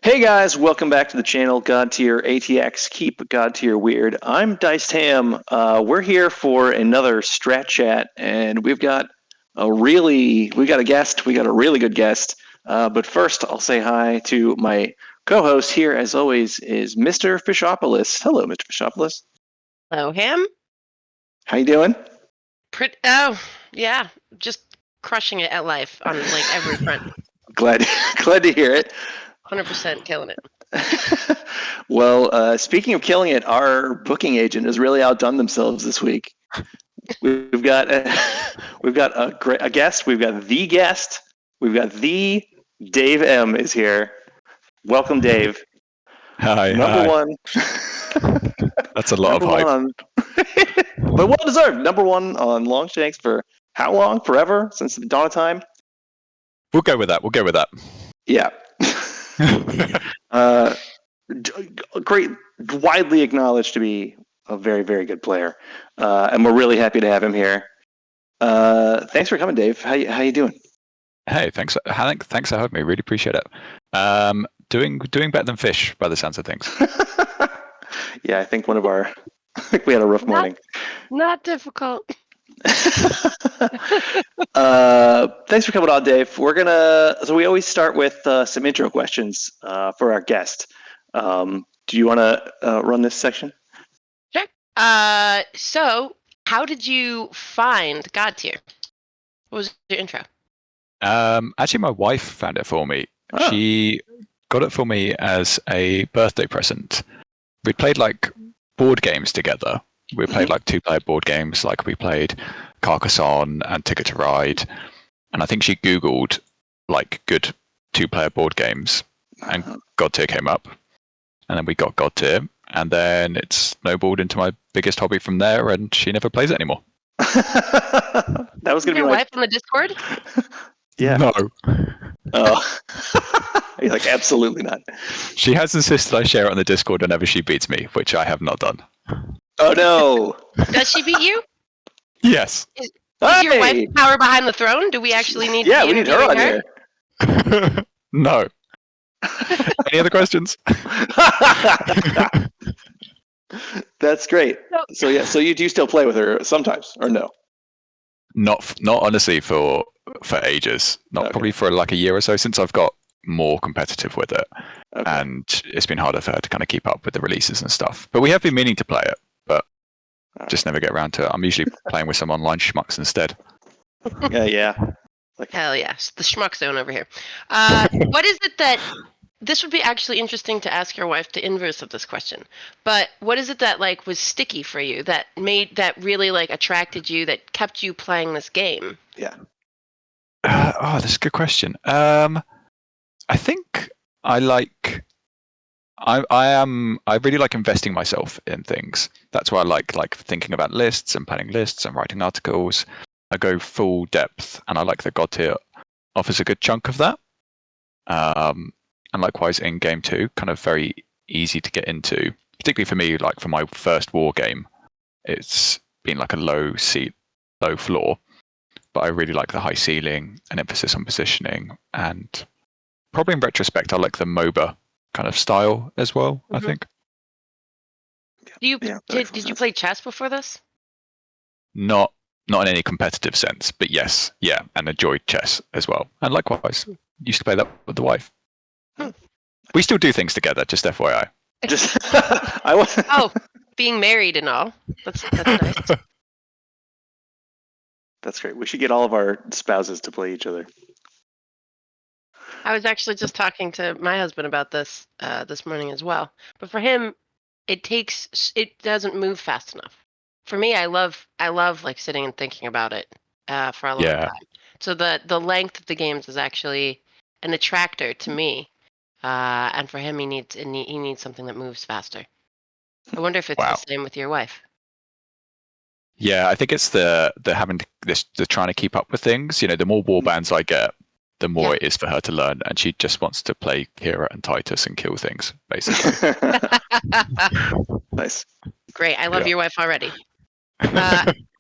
Hey guys, welcome back to the channel, Godtear ATX, keep Godtear weird. I'm Diced Ham. We're here for another Strat chat, and we've got a really good guest. But first, I'll say hi to my co-host here, as always, is MrFishopolis. Hello, MrFishopolis. Hello, Ham. How you doing? Yeah, just crushing it at life on like every front. Glad to hear it. 100% killing it. Well, speaking of killing it, our booking agent has really outdone themselves this week. We've got a guest. We've got the guest. We've got the Dave M is here. Welcome, Dave. Hi. Number one. That's a lot of hype. But well deserved. Number one on Longshanks for how long? Forever? Since the dawn of time? We'll go with that. Yeah. Great, widely acknowledged to be a very, very good player, and we're really happy to have him here. Thanks for coming, Dave. How you doing? Hey, thanks for having me. Really appreciate it. Doing better than Fish by the sounds of things. Yeah, I think we had a rough morning. Not difficult. Thanks for coming on, Dave. So we always start with some intro questions for our guest. Do you want to run this section? Sure. So how did you find Godtear? What was your intro? Actually, my wife found it for me. Oh. She got it for me as a birthday present. We played like board games together. We played like 2-player board games, like we played Carcassonne and Ticket to Ride. And I think she Googled like good 2-player board games, and Godtear came up. And then we got Godtear, and then it snowballed into my biggest hobby from there, and she never plays it anymore. That was going to be your wife on the Discord? Yeah. No. Oh. He's like, absolutely not. She has insisted I share it on the Discord whenever she beats me, which I have not done. Oh no! Does she beat you? Yes. Is your wife power behind the throne? Do we actually need? Yeah, we need her on here. No. Any other questions? That's great. So you do still play with her sometimes, or no? Not honestly for ages. Probably for like a year or so since I've got more competitive with it, and it's been harder for her to kind of keep up with the releases and stuff. But we have been meaning to play it, but just never get around to it. I'm usually playing with some online schmucks instead. Yeah. Hell yes, the schmuck zone over here. What is it that this would be actually interesting to ask your wife the inverse of this question? But what is it that like was sticky for you that really like attracted you, that kept you playing this game? Yeah. That's a good question. I think I really like investing myself in things. That's why I like thinking about lists and planning lists and writing articles. I go full depth, and I like that Godtear offers a good chunk of that. And likewise in game 2, kind of very easy to get into. Particularly for me, like for my first war game, it's been like a low floor. But I really like the high ceiling and emphasis on positioning, and probably in retrospect, I like the MOBA kind of style as well. I think. Did you play chess before this? Not in any competitive sense, but yes, and enjoyed chess as well. And likewise, used to play that with the wife. We still do things together, just FYI. Being married and all. That's nice. That's great. We should get all of our spouses to play each other. I was actually just talking to my husband about this this morning as well. But for him, it doesn't move fast enough. For me, I love like sitting and thinking about it for a long time. So the length of the games is actually an attractor to me. And for him, he needs something that moves faster. I wonder if it's the same with your wife. Yeah, I think it's the trying to keep up with things. You know, the more warbands I get, the more it is for her to learn, and she just wants to play Kira and Titus and kill things, basically. Nice. Great. I love your wife already.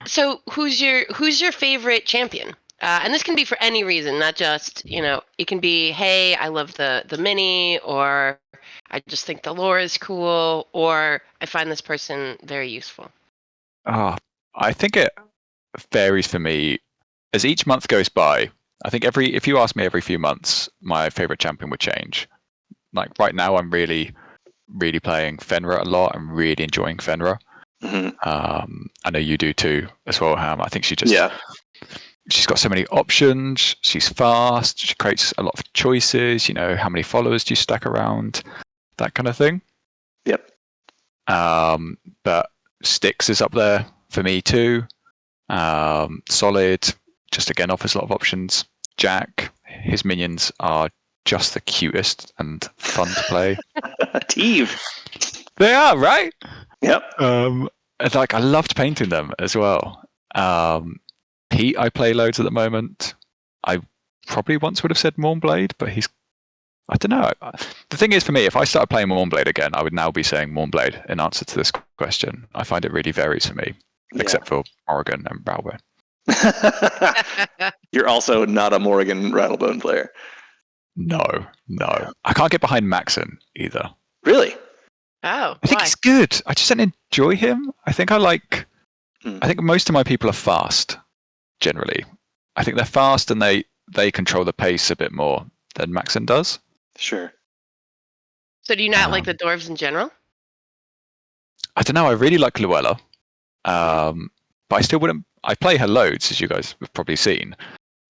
So who's your favorite champion And this can be for any reason, not just, it can be, hey, I love the mini, or I just think the lore is cool, or I find this person very useful. I think it varies for me. As each month goes by, I think if you ask me every few months, my favorite champion would change. Like right now, I'm really, really playing Fenrir a lot. I'm really enjoying Fenrir. Mm-hmm. I know you do too as well, Ham. I think she's got so many options. She's fast. She creates a lot of choices. How many followers do you stack around? That kind of thing. Yep. But Styx is up there for me too. Solid, just again offers a lot of options. Jack, his minions are just the cutest and fun to play. Teve. They are, right? Yep. I loved painting them as well. Pete, I play loads at the moment. I probably once would have said Mournblade, but I don't know. The thing is, for me, if I started playing Mournblade again, I would now be saying Mournblade in answer to this question. I find it really varies for me, except for Oregon and Rattlebone. You're also not a Morrigan Rattlebone player. No. I can't get behind Maxon either. Really? Oh, I think he's good. I just don't enjoy him. I think I think most of my people are fast, generally. I think they're fast and they control the pace a bit more than Maxon does. Sure. So do you not like the dwarves in general? I don't know. I really like Luella. But I still wouldn't. I play her loads, as you guys have probably seen.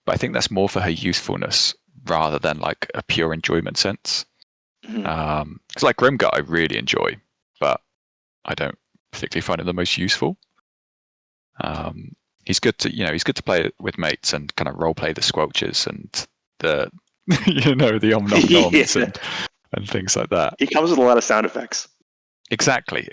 But I think that's more for her usefulness rather than like a pure enjoyment sense. It's like Grimgar, I really enjoy, but I don't particularly find it the most useful. He's good to play with mates and kind of role play the squelches and the the om nom noms and things like that. He comes with a lot of sound effects. Exactly.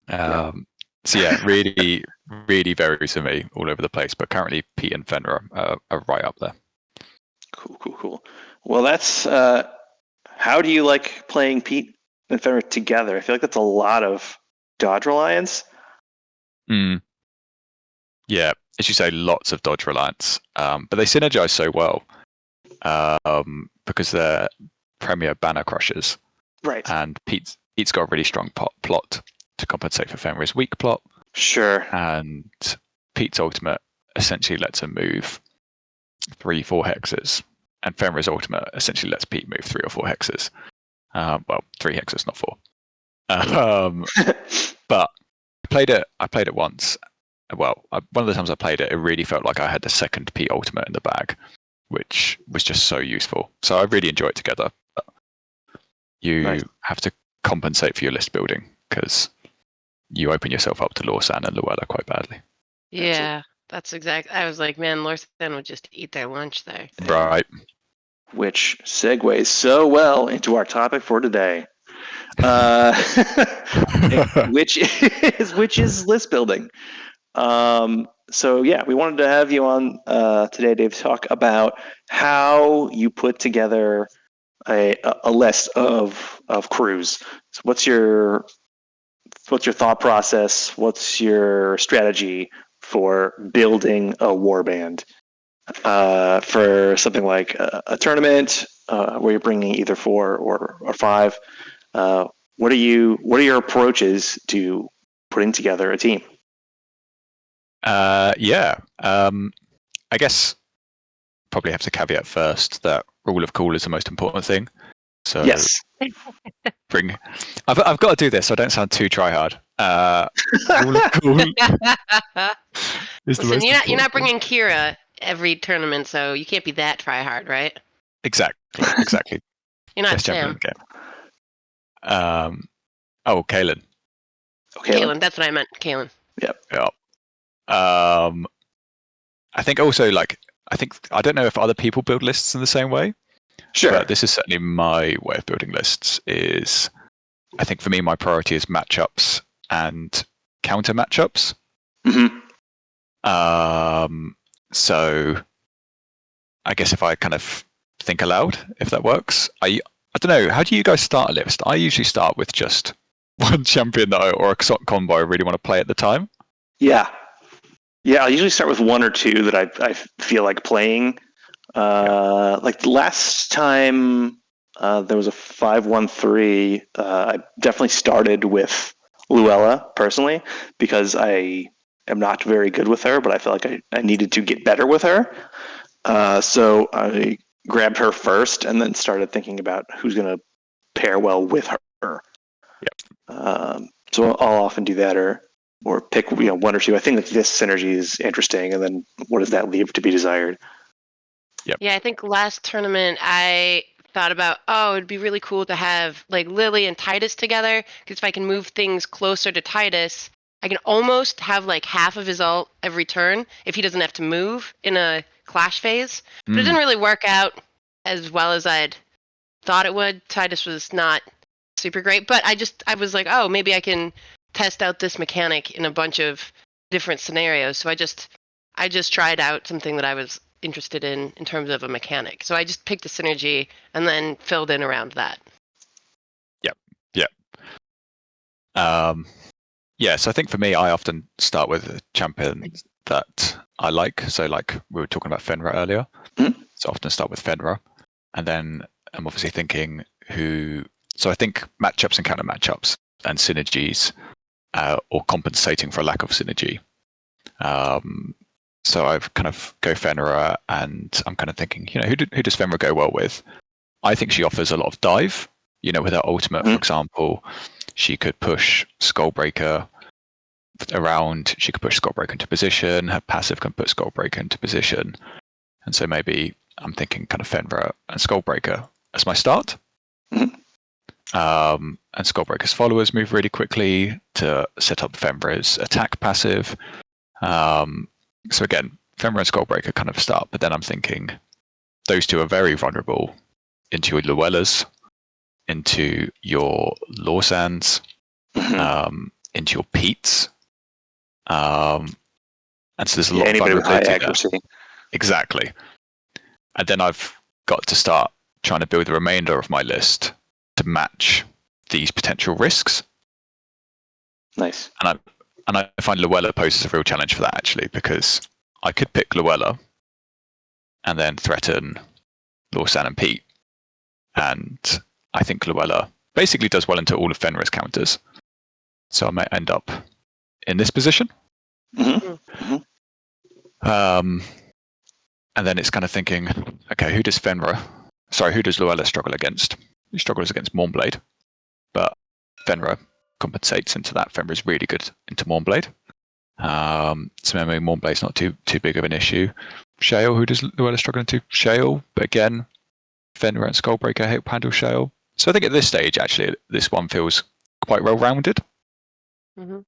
So yeah, really, really varies for me all over the place. But currently, Pete and Fenrir are right up there. Cool. Well, that's how do you like playing Pete and Fenrir together? I feel like that's a lot of dodge reliance. Yeah, as you say, lots of dodge reliance. But they synergize so well because they're premier banner crushers. Right. And Pete's got a really strong plot to compensate for Fenrir's weak plot. Sure. And Pete's ultimate essentially lets him move 3-4 hexes. And Fenrir's ultimate essentially lets Pete move 3 or 4 hexes. 3 hexes, not 4. But I played it once. Well, one of the times I played it, it really felt like I had the second Pete ultimate in the bag, which was just so useful. So I really enjoy it together. But you have to compensate for your list building because you open yourself up to Lorsan and Luella quite badly. Yeah, that's exact. I was like, man, Lorsan would just eat their lunch there. Right. Which segues so well into our topic for today, which is list building. So yeah, we wanted to have you on today, Dave, to talk about how you put together a list of crews. So what's your thought process? What's your strategy for building a warband for something like a tournament where you're bringing either 4 or 5? What are your approaches to putting together a team? I guess probably have to caveat first that rule of cool is the most important thing. So yes, I've got to do this so I don't sound too try hard. Rule of cool is Listen, you're not bringing Kira every tournament, so you can't be that try hard, right? Exactly. You're not Best champion Sam. in the game. Kaelin. Kaelin, that's what I meant. Kaelin. Yep. I think also I don't know if other people build lists in the same way. Sure. But this is certainly my way of building lists. I think for me, my priority is matchups and counter matchups. Mm-hmm. So I guess if I kind of think aloud, if that works, I don't know. How do you guys start a list? I usually start with just one champion or a combo I really want to play at the time. Yeah. Yeah, I'll usually start with one or two that I feel like playing. Like last time there was a 5-1-3. I definitely started with Luella personally because I am not very good with her, but I felt like I needed to get better with her. So I grabbed her first and then started thinking about who's going to pair well with her. So I'll often do that or pick one or two. I think like this synergy is interesting, and then what does that leave to be desired? Yeah, I think last tournament I thought about, it'd be really cool to have like Lily and Titus together, because if I can move things closer to Titus, I can almost have like half of his ult every turn if he doesn't have to move in a clash phase. But it didn't really work out as well as I'd thought it would. Titus was not super great, but I was like, maybe I can test out this mechanic in a bunch of different scenarios. So I just tried out something that I was interested in terms of a mechanic. So I just picked a synergy and then filled in around that. Yep. So I think for me, I often start with a champion that I like. So like we were talking about Fenrir earlier. Mm-hmm. So I often start with Fenrir. And then I'm obviously thinking so I think matchups and counter matchups and synergies or compensating for a lack of synergy. So I've kind of go Fenrir, and I'm kind of thinking, who does Fenrir go well with? I think she offers a lot of dive. With her ultimate, for example, she could push Skullbreaker around. She could push Skullbreaker into position. Her passive can put Skullbreaker into position. And so maybe I'm thinking kind of Fenrir and Skullbreaker as my start. Mm-hmm. And Skullbreaker's followers move really quickly to set up Fenrir's attack passive. So again, Fenrir and Skullbreaker kind of start, but then I'm thinking those two are very vulnerable into your Luellas, into your Lawsands, into your Peats. And so there's a lot of anybody with high vulnerability accuracy. there. Exactly. And then I've got to start trying to build the remainder of my list to match these potential risks. Nice. And I find Luella poses a real challenge for that, actually, because I could pick Luella and then threaten Lawsan and Pete. And I think Luella basically does well into all of Fenrir's counters. So I might end up in this position. Mm-hmm. And then it's kind of thinking, okay, who does Luella struggle against? He struggles against Mournblade, but Fenrir compensates into that. Fenrir is really good into Mournblade. So maybe Mournblade's not too big of an issue. Shale, who does Luella struggle into? Shale, but again, Fenrir and Skullbreaker help handle Shale. So I think at this stage, actually, this one feels quite well-rounded. Mm-hmm.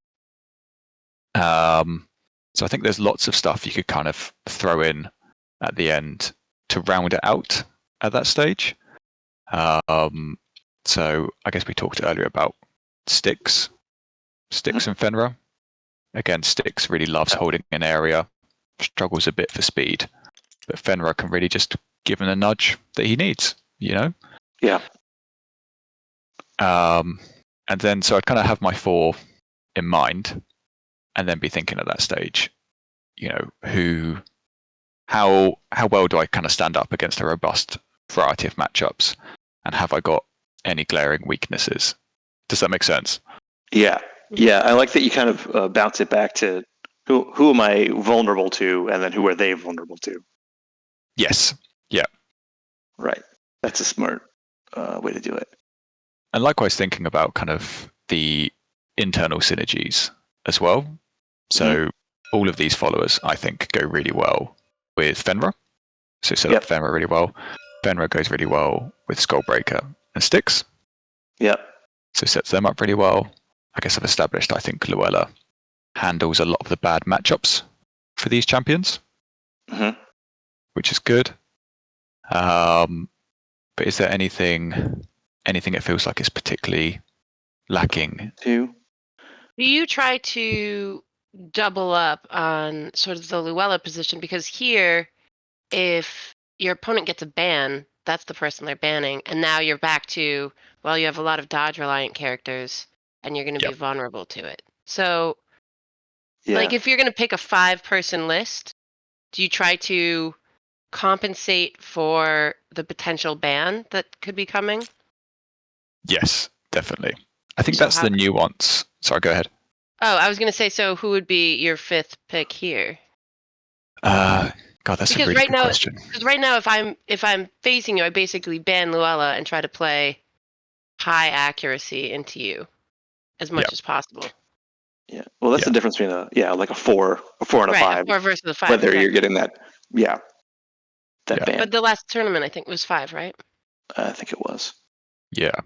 So I think there's lots of stuff you could kind of throw in at the end to round it out at that stage. So I guess we talked earlier about Styx and Fenrir. Again, Styx really loves holding an area, struggles a bit for speed, but Fenrir can really just give him a nudge that he needs, Yeah. And then so I'd kind of have my four in mind, and then be thinking at that stage, how well do I kind of stand up against a robust variety of matchups, and have I got any glaring weaknesses? Does that make sense? Yeah. I like that you kind of bounce it back to who am I vulnerable to, and then who are they vulnerable to? Yes. Yeah. Right. That's a smart way to do it. And likewise, thinking about kind of the internal synergies as well. So all of these followers, I think, go really well with Fenrir. So set up Fenrir really well. Fenrir goes really well with Skullbreaker and Styx. Yep. So sets them up really well. I guess I've established, I think Luella handles a lot of the bad matchups for these champions, which is good. But is there anything it feels like is particularly lacking? Do you try to double up on sort of the Luella position? Because here, if your opponent gets a ban, that's the person they're banning, and now you're back to, you have a lot of dodge reliant characters and you're going to be vulnerable to it. So Yeah. Like if you're going to pick a 5-person list, do you try to compensate for the potential ban that could be coming? Yes, definitely. I think So that's how- the nuance. Sorry, go ahead. Oh, I was going to say, so who would be your 5th pick here? God, that's a Because really good question. Because right now, if I'm facing you, I basically ban Luella and try to play high accuracy into you as much Yep. as possible. Yeah. Well, that's Yeah. the difference between like a 4 and a Right, 5. a 4 versus a 5. Whether exactly. you're getting that, that Yeah. ban. But the last tournament, I think, was 5, right? I think it was. Yeah.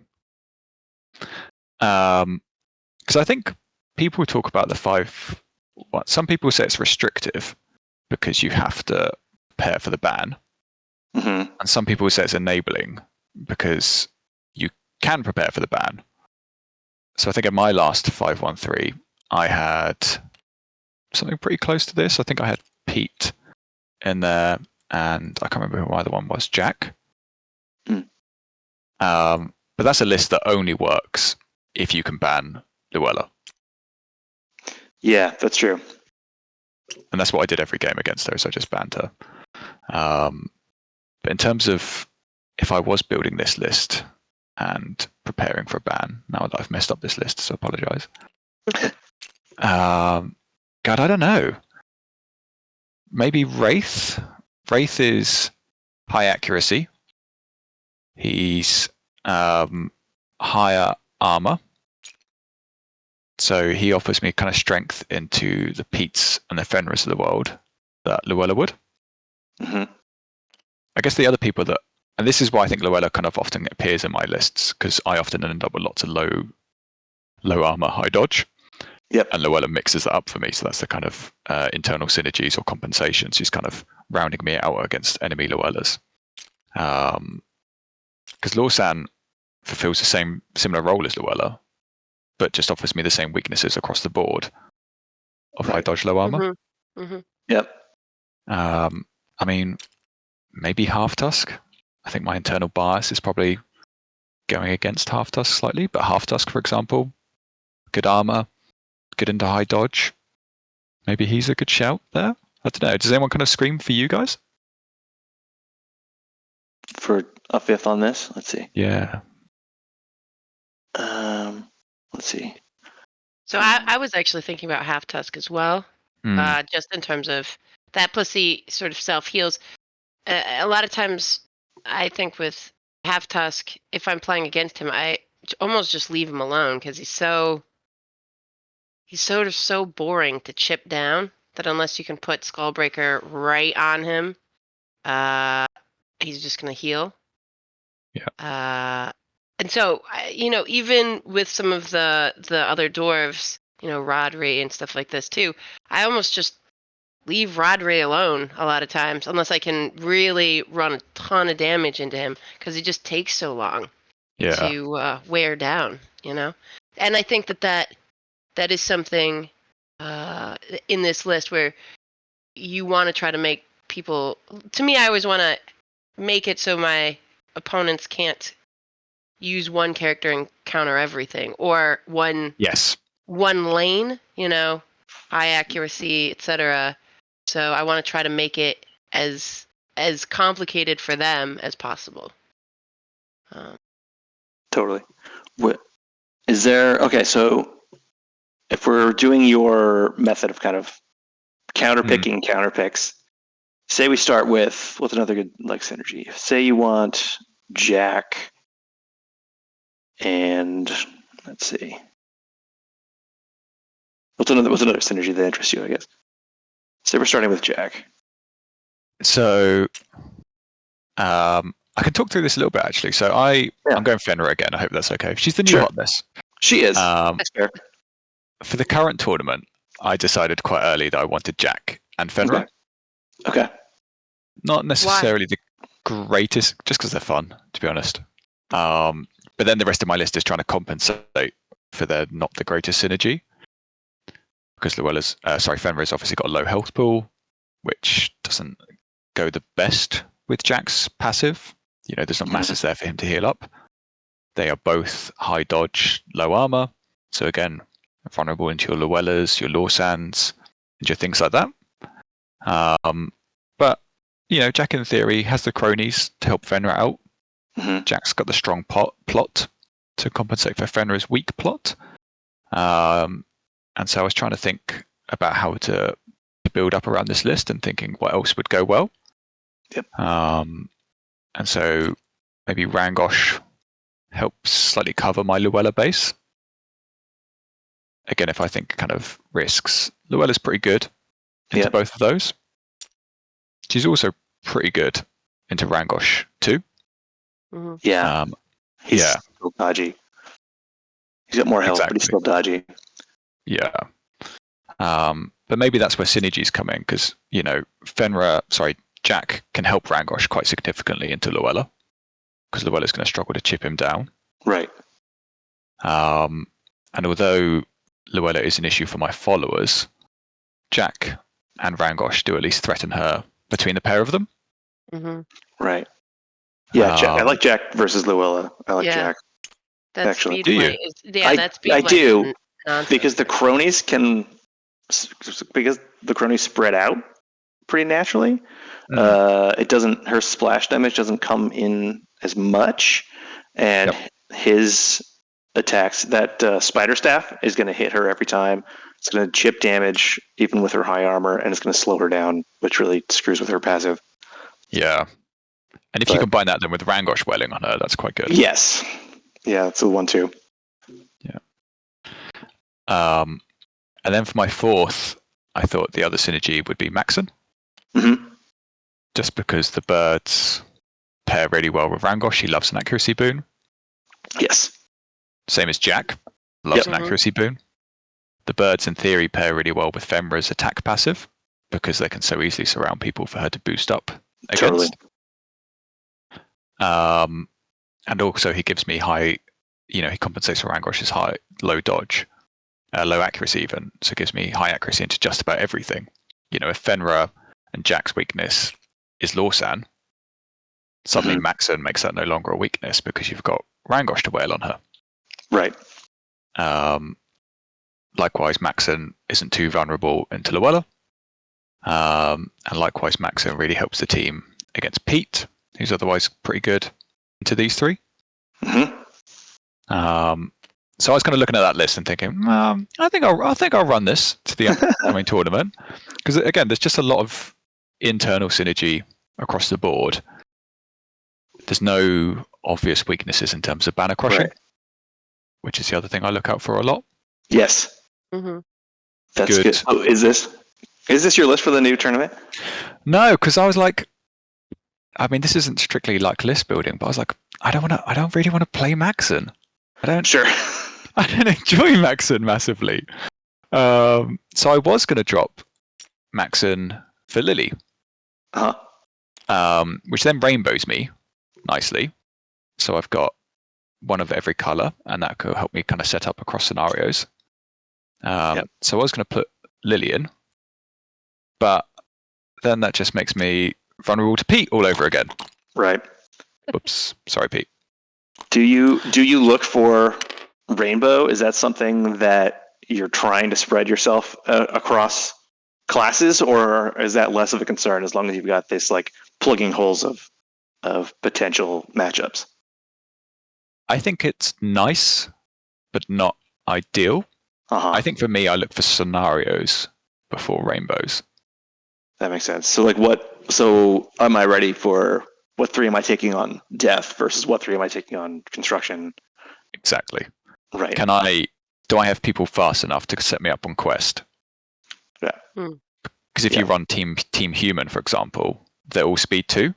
Because I think people talk about the 5. Well, some people say it's restrictive because you have to prepare for the ban, Hmm. and some people say it's enabling because you can prepare for the ban. So I think in my last 5-1-3, I had something pretty close to this. I think I had Pete in there, and I can't remember who my other one was, Jack. Mm. But that's a list that only works if you can ban Luella. Yeah, that's true. And that's what I did every game against her, so I just banned her. But in terms of if I was building this list and preparing for a ban, now I've messed up this list, so I apologize. God, I don't know. Maybe Wraith. Wraith is high accuracy. He's higher armor. So he offers me kind of strength into the Petes and the Fenris of the world that Luella would. Hmm. I guess the other people that, and this is why I think Luella kind of often appears in my lists, because I often end up with lots of low armor, high dodge. Yep. And Luella mixes that up for me. So that's the kind of internal synergies or compensations. She's kind of rounding me out against enemy Luellas. Because Lorsan fulfills the similar role as Luella, but just offers me the same weaknesses across the board of high Right. dodge, low armor. Mm-hmm. Yep. I mean, maybe Half Tusk. I think my internal bias is probably going against Half Tusk slightly, but Half Tusk, for example, good armor, good into high dodge. Maybe he's a good shout there. I don't know. Does anyone kind of scream for you guys? For a 5th on this, let's see. Yeah. Let's see. So I was actually thinking about Half Tusk as well, just in terms of that plus he sort of self heals. A lot of times, I think with Half Tusk, if I'm playing against him, I almost just leave him alone because he's sort of so boring to chip down that unless you can put Skullbreaker right on him, he's just gonna heal. Yeah. And so, even with some of the other dwarves, Rodri and stuff like this too, I almost just leave Rodri alone a lot of times, unless I can really run a ton of damage into him, because it just takes so long to wear down, And I think that is something in this list where you want to try to make people. To me, I always want to make it so my opponents can't use one character and counter everything, or one lane, high accuracy, etc. So I want to try to make it as complicated for them as possible. Totally. Is there, okay, so if we're doing your method of kind of counterpicking counterpicks, say we start with another good synergy. Say you want Jack and let's see. What's another synergy that interests you, I guess? Say we're starting with Jack. So I can talk through this a little bit actually. So I'm going Fenrir again. I hope that's okay. She's the new hotness. She is. That's fair. For the current tournament, I decided quite early that I wanted Jack and Fenrir. Okay. Not necessarily the greatest, just because they're fun, to be honest. But then the rest of my list is trying to compensate for their not the greatest synergy. Because Fenrir's obviously got a low health pool, which doesn't go the best with Jack's passive. There's not masses there for him to heal up. They are both high dodge, low armor. So again, vulnerable into your Luellas, your Lorsans. things like that. But Jack in theory has the cronies to help Fenrir out. Mhm. Jack's got the strong plot to compensate for Fenrir's weak plot. And so I was trying to think about how to build up around this list and thinking what else would go well. Yep. And so maybe Rangosh helps slightly cover my Luella base. Again, if I think kind of risks, Luella's pretty good into Yep. both of those. She's also pretty good into Rangosh too. Mhm. Yeah. He's still dodgy. He's got more health, but he's Exactly. still dodgy. Yeah. But maybe that's where synergies come in because, Jack can help Rangosh quite significantly into Luella because Luella's going to struggle to chip him down. Right. And although Luella is an issue for my followers, Jack and Rangosh do at least threaten her between the pair of them. Mhm. Right. Yeah, Jack. I like Jack versus Luella. I like Yeah. Jack. That Actually. speed Do you? play is that speed I play do, is nonsense. because the cronies spread out pretty naturally. It doesn't. Her splash damage doesn't come in as much, and his attacks, that spider staff is going to hit her every time. It's going to chip damage even with her high armor, and it's going to slow her down, which really screws with her passive. Yeah. And if you combine that then with Rangosh welling on her, that's quite good. Yes. Yeah, that's the one too. Yeah. And then for my fourth, I thought the other synergy would be Maxon. Mm-hmm. Just because the birds pair really well with Rangosh. He loves an accuracy boon. Yes. Same as Jack. Loves an accuracy boon. The birds, in theory, pair really well with Fenrir's attack passive because they can so easily surround people for her to boost up against. Totally. And also he gives me high, he compensates for Rangosh's low dodge, low accuracy even. So it gives me high accuracy into just about everything. If Fenrir and Jack's weakness is Lawsan, suddenly Maxon makes that no longer a weakness because you've got Rangosh to wail on her. Right. Likewise, Maxon isn't too vulnerable into Luella. And likewise, Maxon really helps the team against Pete, who's otherwise pretty good into these three. Mm-hmm. So I was kind of looking at that list and thinking, I think I'll run this to the upcoming tournament because again, there's just a lot of internal synergy across the board. There's no obvious weaknesses in terms of banner crushing, which is the other thing I look out for a lot. Yes. Mm-hmm. That's good. Oh, is this your list for the new tournament? No, because I was like, this isn't strictly like list building, but I was like, I don't really want to play Maxon. Sure. I don't enjoy Maxon massively. So I was going to drop Maxon for Lily. Which then rainbows me nicely. So I've got one of every color, and that could help me kind of set up across scenarios. So I was going to put Lillian, but then that just makes me vulnerable to Pete all over again. Right. Oops, sorry, Pete. Do you look for rainbow? Is that something that you're trying to spread yourself across classes, or is that less of a concern as long as you've got this like plugging holes of potential matchups? I think it's nice, but not ideal. I think for me, I look for scenarios before rainbows. That makes sense. So am I ready for what 3 am I taking on death versus what 3 am I taking on construction? Exactly. Right. Do I have people fast enough to set me up on quest? Yeah. Because if you run team human, for example, they're all speed 2.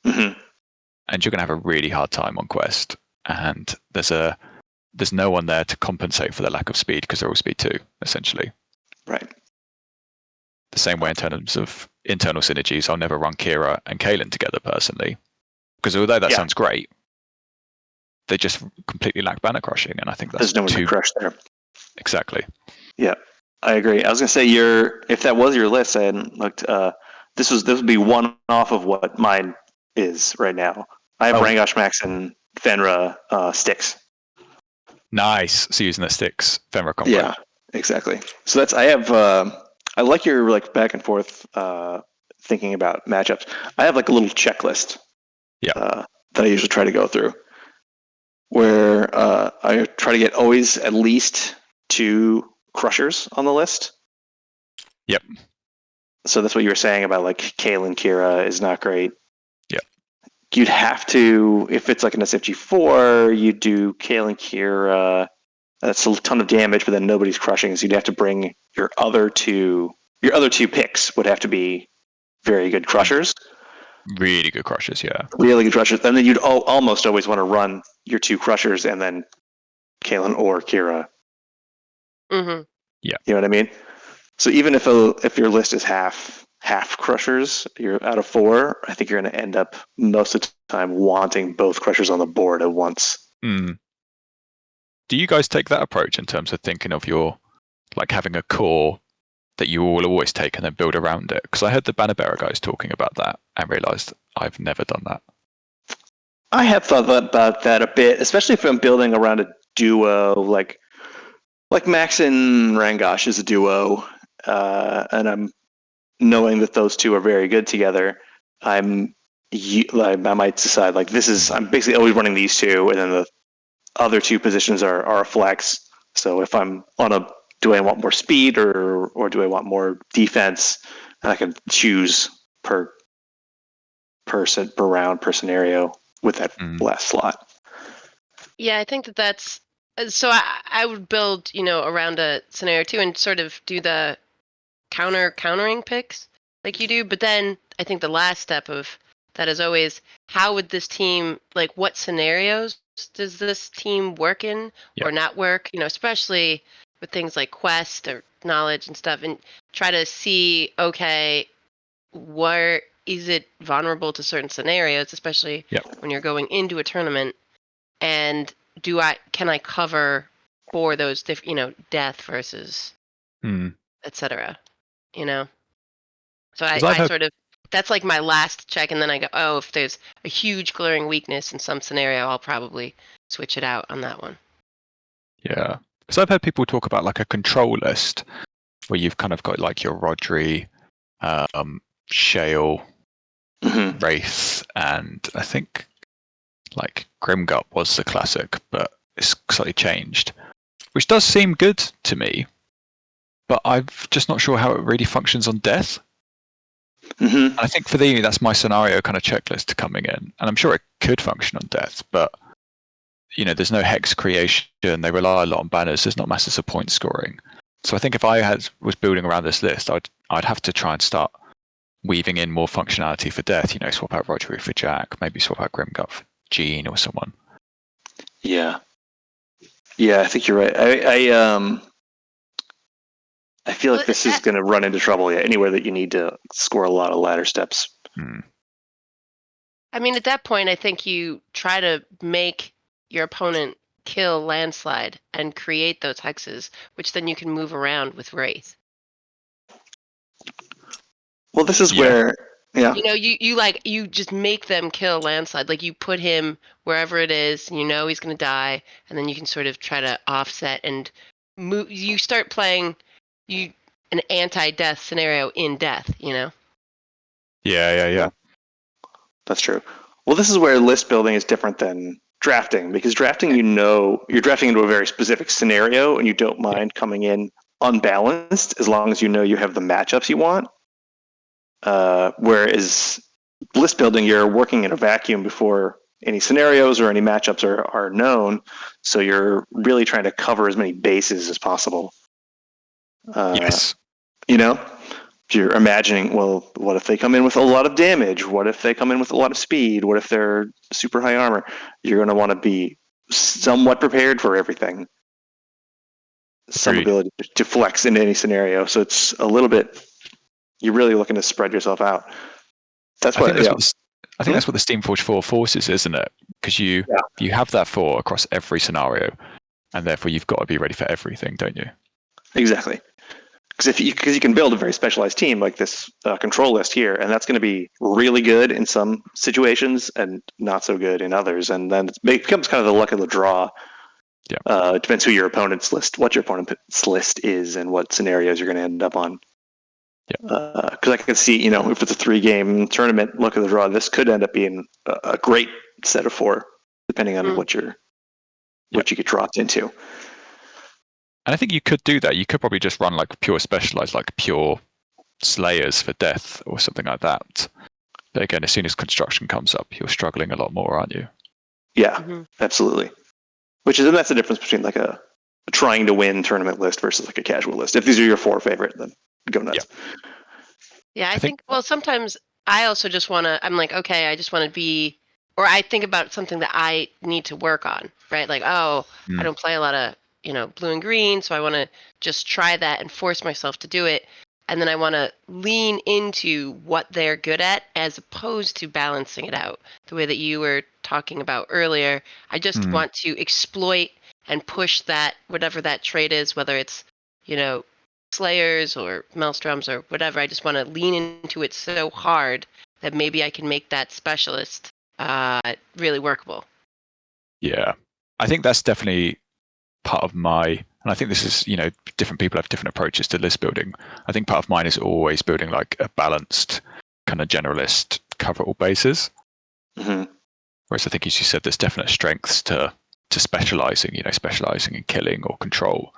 Mm-hmm. And you're going to have a really hard time on quest. And there's no one there to compensate for the lack of speed because they're all speed 2, essentially. Right. The same way in terms of internal synergies, I'll never run Kira and Kaelin together personally. Because although that sounds great, they just completely lack banner crushing, and I think that's there's no one to crush there. Exactly. Yeah, I agree. I was gonna say if that was your list, I hadn't looked. This would be one off of what mine is right now. I have Rangosh, Maxon, Fenrir, Styx. Nice. So using the Styx Fenrir combo. Yeah, exactly. So I I like your like back and forth thinking about matchups. I have like a little checklist that I usually try to go through, where I try to get always at least 2 crushers on the list. Yep. So that's what you were saying about like Kale and Kira is not great. Yep. You'd have to, if it's like an SFG4, you do Kale and Kira. That's a ton of damage, but then nobody's crushing, so you'd have to bring your other two picks would have to be very good crushers. Really good crushers, yeah. Really good crushers. And then you'd almost always want to run your 2 crushers and then Kalen or Kira. Mm-hmm. Yeah. You know what I mean? So even if your list is half crushers, you're out of 4, I think you're going to end up most of the time wanting both crushers on the board at once. Mm. Do you guys take that approach in terms of thinking of your, like having a core that you will always take and then build around it? Because I heard the Banner Bearer guys talking about that and realised I've never done that. I have thought about that a bit, especially if I'm building around a duo, like Max and Rangosh is a duo, and I'm knowing that those 2 are very good together. I might decide like I'm basically always running these 2, and then the other 2 positions are a flex. So if I'm on do I want more speed or do I want more defense? And I can choose per person, per round, per scenario with that last slot. Yeah, I think that's so. I would build, around a scenario too, and sort of do the countering picks like you do. But then I think the last step of that is always, how would this team, like, what scenarios does this team work in or not work? Especially with things like quest or knowledge and stuff, and try to see, okay, where is it vulnerable to certain scenarios, especially when you're going into a tournament, and can I cover for those death versus etc. So I sort of, that's like my last check, and then I go, oh, if there's a huge glaring weakness in some scenario, I'll probably switch it out on that one. Yeah, because I've heard people talk about like a control list where you've kind of got like your Rodri, Shale, Wraith, and I think like Grimgut was the classic, but it's slightly changed, which does seem good to me, but I'm just not sure how it really functions on death. Mm-hmm. I think for that's my scenario kind of checklist coming in, and I'm sure it could function on death, but there's no hex creation. They rely a lot on banners. There's not massive point scoring. So I think if I was building around this list, I'd have to try and start weaving in more functionality for death. Swap out Rodri for Jack, maybe swap out Grimgut for Gene or someone. Yeah, I think you're right. I feel like this is going to run into trouble anywhere that you need to score a lot of ladder steps. I mean, at that point, I think you try to make your opponent kill landslide and create those hexes, which then you can move around with Wraith. Well, this is where, you just make them kill landslide. Like, you put him wherever it is, he's going to die, and then you can sort of try to offset and move. You start playing an anti-death scenario in death. Yeah. That's true. Well, this is where list building is different than drafting, because drafting, you're drafting into a very specific scenario, and you don't mind coming in unbalanced as long as you have the matchups you want. Whereas list building, you're working in a vacuum before any scenarios or any matchups are known, so you're really trying to cover as many bases as possible. Yes. You're imagining, well, what if they come in with a lot of damage? What if they come in with a lot of speed? What if they're super high armor? You're going to want to be somewhat prepared for everything. Some ability to flex in any scenario. So it's a little bit, you're really looking to spread yourself out. That's what, I think that's what the Steamforged 4 forces, isn't it? Because you have that 4 across every scenario, and therefore you've got to be ready for everything, don't you? Exactly. Because you can build a very specialized team like this control list here, and that's going to be really good in some situations and not so good in others, and then it becomes kind of the luck of the draw. Yeah. It depends what your opponent's list is, and what scenarios you're going to end up on. Because I can see, if it's a 3-game tournament, look at the draw. This could end up being a great set of 4, depending on what you get dropped into. And I think you could do that. You could probably just run like pure specialized, like pure slayers for death or something like that. But again, as soon as construction comes up, you're struggling a lot more, aren't you? Yeah, absolutely. That's the difference between like a trying to win tournament list versus like a casual list. If these are your 4 favorite, then go nuts. Yeah, I think well, sometimes I also just want to, I'm like, okay, I just want to be, or I think about something that I need to work on, right? Like, I don't play a lot of, blue and green, so I want to just try that and force myself to do it. And then I want to lean into what they're good at as opposed to balancing it out the way that you were talking about earlier. I just want to exploit and push that, whatever that trait is, whether it's, Slayers or Maelstroms or whatever. I just want to lean into it so hard that maybe I can make that specialist really workable. Yeah, I think that's definitely part of and I think this is, different people have different approaches to list building. I think part of mine is always building like a balanced kind of generalist, cover all bases. Mm-hmm. Whereas I think, as you said, there's definite strengths to specializing, specializing in killing or control.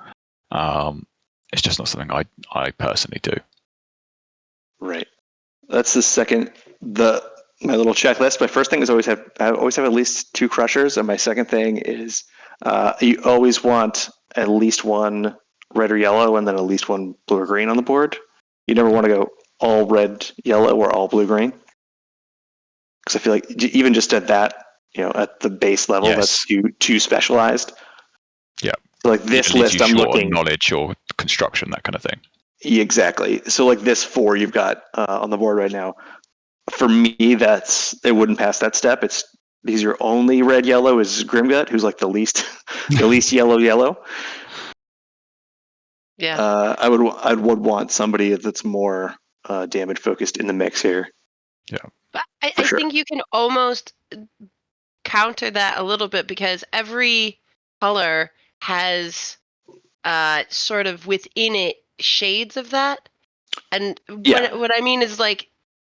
It's just not something I personally do. Right. That's the second, my little checklist. My first thing is I always have at least 2 crushers, and my second thing is you always want at least 1 red or yellow, and then at least 1 blue or green on the board. You never want to go all red, yellow, or all blue, green, because I feel like even just at that, at the base level, that's too specialized. Yeah. So like this list, I'm looking knowledge or construction, that kind of thing. Exactly. So like this 4 you've got on the board right now. For me, it wouldn't pass that step. It's because your only red yellow is Grimgut, who's like the least yellow. Yeah. I would want somebody that's more damage focused in the mix here. Yeah. But I think you can almost counter that a little bit, because every color has sort of within it shades of that. And what I mean is, like,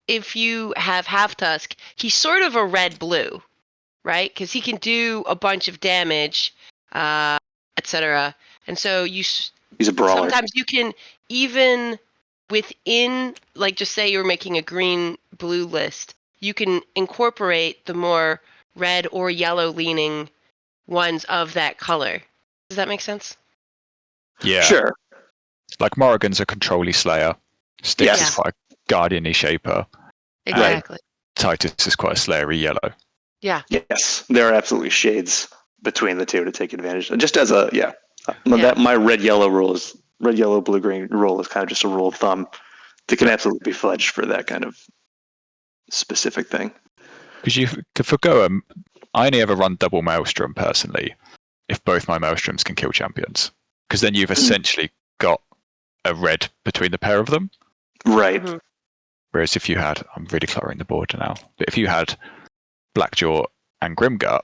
if you have Half Tusk, he's sort of a red-blue, right? Because he can do a bunch of damage, etc. And so he's a brawler. Sometimes you can, even within, like, just say you're making a green-blue list, you can incorporate the more red or yellow-leaning ones of that color. Does that make sense? Yeah. Sure. Like Morrigan's a control-y slayer. Styx is quite a guardian-y shaper. Exactly. Titus is quite a slayery yellow. Yeah. Yes, there are absolutely shades between the two to take advantage. Just as my red yellow blue green rule is kind of just a rule of thumb that can absolutely be fudged for that kind of specific thing. Because you could forgo I only ever run double Maelstrom personally if both my Maelstroms can kill champions, because then you've essentially got a red between the pair of them. Right. Mm-hmm. Whereas if you had, I'm really cluttering the board now, but if you had Blackjaw and Grimgut,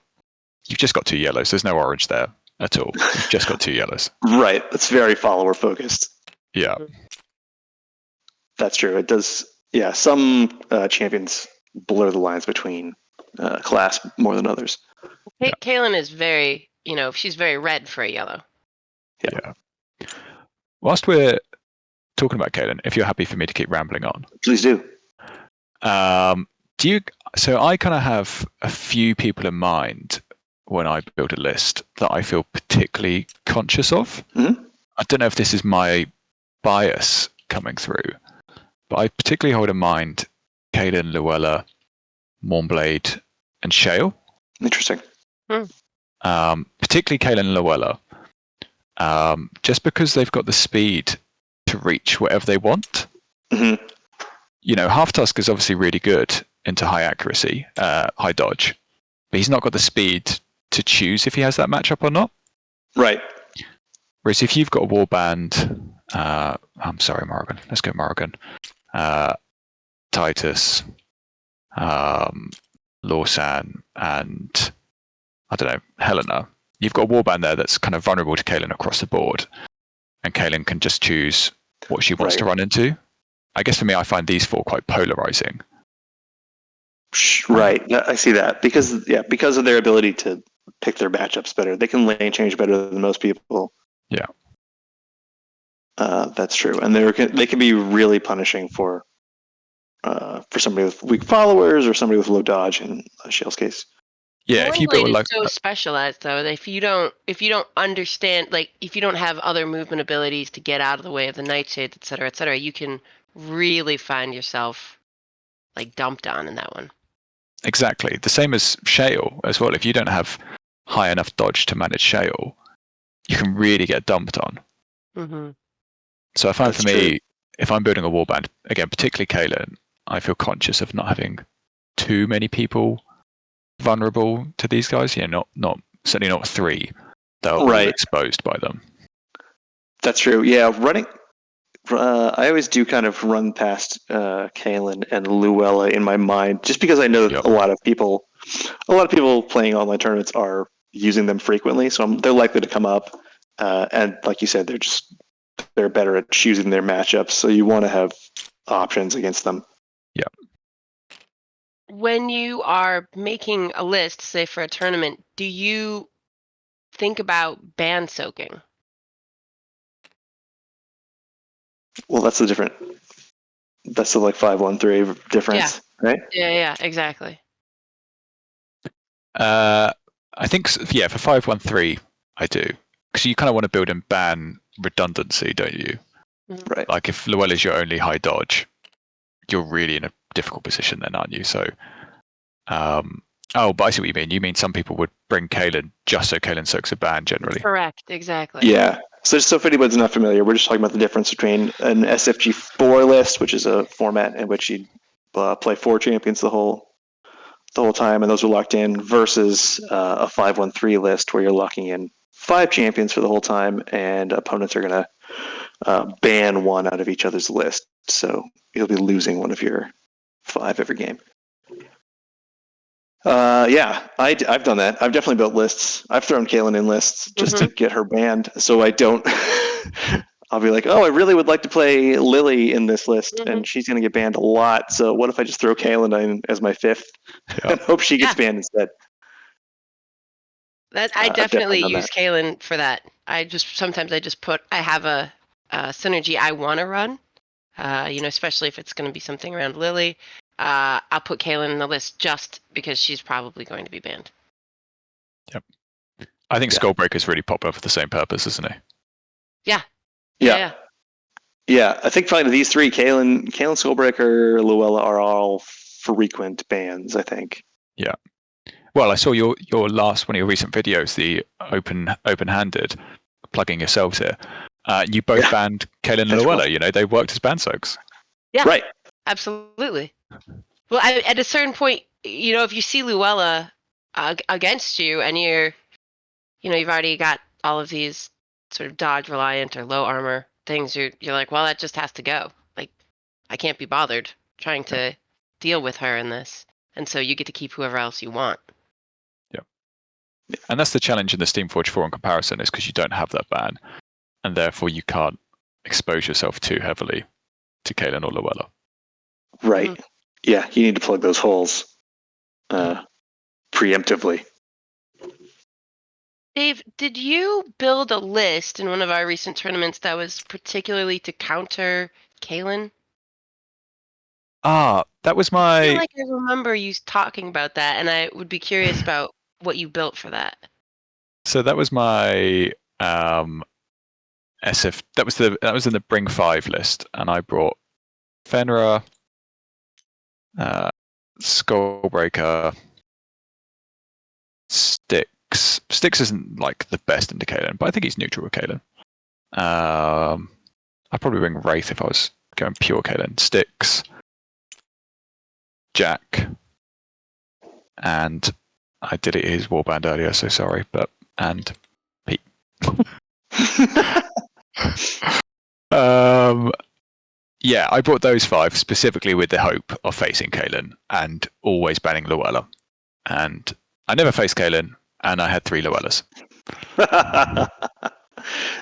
you've just got 2 yellows. There's no orange there at all. You've just got 2 yellows. Right. It's very follower focused. Yeah. That's true. It does. Yeah. Some champions blur the lines between class more than others. Kaylin is very, she's very red for a yellow. Yeah. Whilst we're talking about Kaylin, if you're happy for me to keep rambling on. Please do. So I kind of have a few people in mind when I build a list that I feel particularly conscious of. Mm-hmm. I don't know if this is my bias coming through, but I particularly hold in mind Kaylin, Luella, Mournblade, and Shale. Interesting. Particularly Kaylin and Luella, just because they've got the speed to reach whatever they want. Mm-hmm. Half Tusk is obviously really good into high accuracy, high dodge, but he's not got the speed to choose if he has that matchup or not. Right. Whereas if you've got a warband, I'm sorry, Morrigan. Let's go Morrigan. Titus, Lawsan, and I don't know, Helena. You've got a warband there that's kind of vulnerable to Kaylin across the board, and Kaylin can just choose what she wants to run into. I guess for me, I find these four quite polarizing. Right, I see that because of their ability to pick their matchups better. They can lane change better than most people. Yeah. That's true, and they can be really punishing for somebody with weak followers or somebody with low dodge in Shale's case. Yeah, if you build Lane like is so specialized though that if you don't understand, like if you don't have other movement abilities to get out of the way of the nightshades, et cetera, you can really find yourself like dumped on in that one. exactly the same as Shale as well. If you don't have high enough dodge to manage Shale, you can really get dumped on. Mm-hmm. So I find That's for me, true. if I'm building a warband, again, particularly Kaelin, I feel conscious of not having too many people vulnerable to these guys. Not certainly not three that are all Right. exposed by them. That's true. Yeah, running. I always do kind of run past Kaelin and Luella in my mind, just because I know that Yep. a lot of people playing online tournaments are using them frequently, so they're likely to come up. And like you said, they're better at choosing their matchups, so you want to have options against them. Yep. When you are making a list, say for a tournament, do you think about ban soaking? Well, that's the like 5-1-3 difference, right? Yeah, exactly. I think for 5-1-3, I do, because you kind of want to build in ban redundancy, don't you? Right. Like if Luella is your only high dodge, you're really in a difficult position then, aren't you? So, but I see what you mean. You mean some people would bring Kaelin just so Kaelin soaks a ban generally. Correct, exactly. Yeah. So if anybody's not familiar, we're just talking about the difference between an SFG4 list, which is a format in which you play 4 champions the whole time, and those are locked in, versus a 5-1-3 list where you're locking in 5 champions for the whole time, and opponents are going to ban one out of each other's list. So you'll be losing one of your 5 every game. I've done that. I've definitely built lists. I've thrown Kaelin in lists just to get her banned, so I don't. I'll be like, oh, I really would like to play Lily in this list, and she's going to get banned a lot. So what if I just throw Kaelin in as my 5th and hope she gets banned instead? That I definitely done use that. Kaelin for that. Sometimes I have a synergy I want to run. Especially if it's going to be something around Lily. I'll put Kaelin in the list just because she's probably going to be banned. Yep. I think Skullbreaker is really popular for the same purpose, isn't it? Yeah. Yeah, I think probably these 3, Kaelin, Skullbreaker, Luella, are all frequent bans, I think. Yeah. Well, I saw your last one of your recent videos, the open-handed, plugging yourselves here. You both banned Kaelin and Luella. Cool. They worked as ban soaks. Yeah. Right. Absolutely. Well, at a certain point, if you see Luella against you and you've already got all of these sort of dodge reliant or low armor things, you're like, well, that just has to go. Like, I can't be bothered trying to deal with her in this. And so you get to keep whoever else you want. Yeah. And that's the challenge in the Steamforge 4 in comparison, is because you don't have that ban, and therefore you can't expose yourself too heavily to Kaelin or Luella. Right. Mm-hmm. Yeah, you need to plug those holes preemptively. Dave, did you build a list in one of our recent tournaments that was particularly to counter Kaelin? That was my... I feel like I remember you talking about that, and I would be curious about what you built for that. So that was my SF. That was in the Bring 5 list, and I brought Fenrir, Skullbreaker, Styx. Styx isn't like the best into Kaelin, but I think he's neutral with Kaelin. I'd probably bring Wraith if I was going pure Kaelin. Styx, Jack, and I deleted his warband earlier, so sorry, and Pete. Yeah, I brought those 5 specifically with the hope of facing Kaelin and always banning Luella. And I never faced Kaelin, and I had 3 Luellas.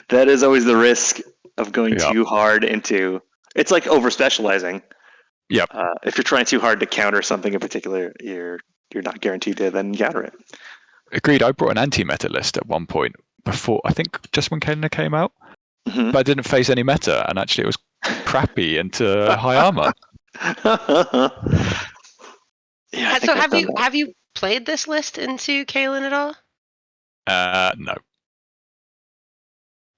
That is always the risk of going too hard into... It's like over specializing. Yep. If you're trying too hard to counter something in particular, you're not guaranteed to then counter it. Agreed. I brought an anti-meta list at one point before, I think just when Kena came out, Mhm. but I didn't face any meta, and actually it was crappy into high armor. Yeah, I think So I've done have you played this list into Kalen at all? No.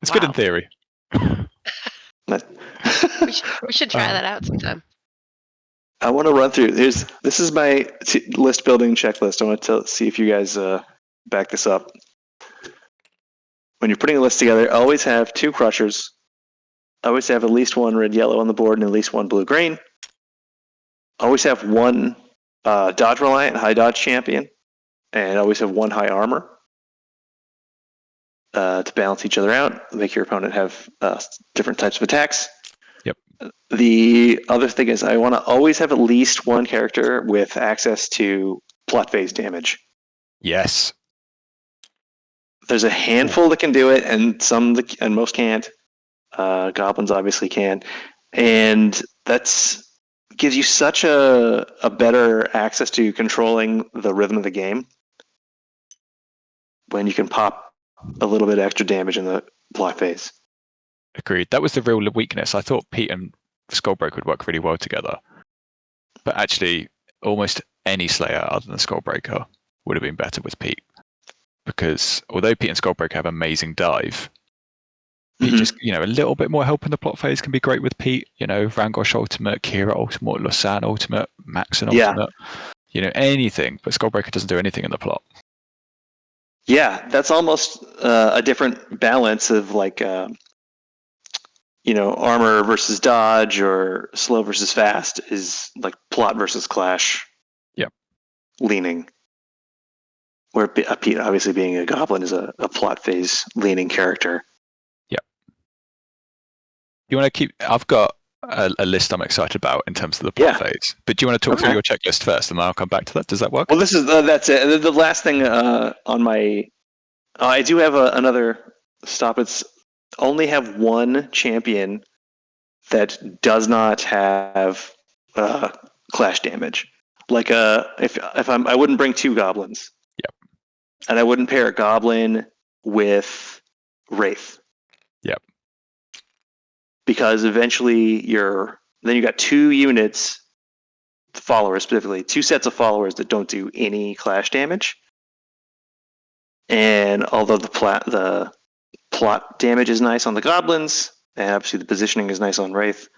It's good in Wow. theory. that. We should try that out sometime. I want to run through. This is my list building checklist. I want to see if you guys back this up. When you're putting a list together, always have 2 crushers. Always have at least 1 red-yellow on the board and at least 1 blue-green. Always have 1 dodge reliant high dodge champion, and always have 1 high armor to balance each other out. Make your opponent have different types of attacks. Yep. The other thing is I want to always have at least 1 character with access to plot phase damage. Yes. There's a handful that can do it, and and most can't. Goblins obviously can, and that's gives you such a better access to controlling the rhythm of the game when you can pop a little bit extra damage in the plot phase. Agreed. That was the real weakness. I thought Pete and Skullbreaker would work really well together, but actually, almost any Slayer other than Skullbreaker would have been better with Pete. Because although Pete and Skullbreaker have amazing dive, Pete just, a little bit more help in the plot phase can be great with Pete. Rangosh ultimate, Kira ultimate, Lusan ultimate, Maxon ultimate, anything. But Skullbreaker doesn't do anything in the plot. Yeah, that's almost a different balance of like, armor versus dodge or slow versus fast is like plot versus clash. Yep. Leaning. Where Pete, obviously being a goblin, is a plot phase leaning character. Yep. You want to keep? I've got a list I'm excited about in terms of the plot phase. But do you want to talk through your checklist first, and then I'll come back to that? Does that work? Well, that's it. The last thing on my, I do have another stop. It's only have 1 champion that does not have clash damage. Like if I wouldn't bring 2 goblins. Yep. And I wouldn't pair a goblin with Wraith. Yep. Because eventually then you got 2 units, followers specifically, 2 sets of followers that don't do any clash damage. And although the plot damage is nice on the goblins, and obviously the positioning is nice on Wraith,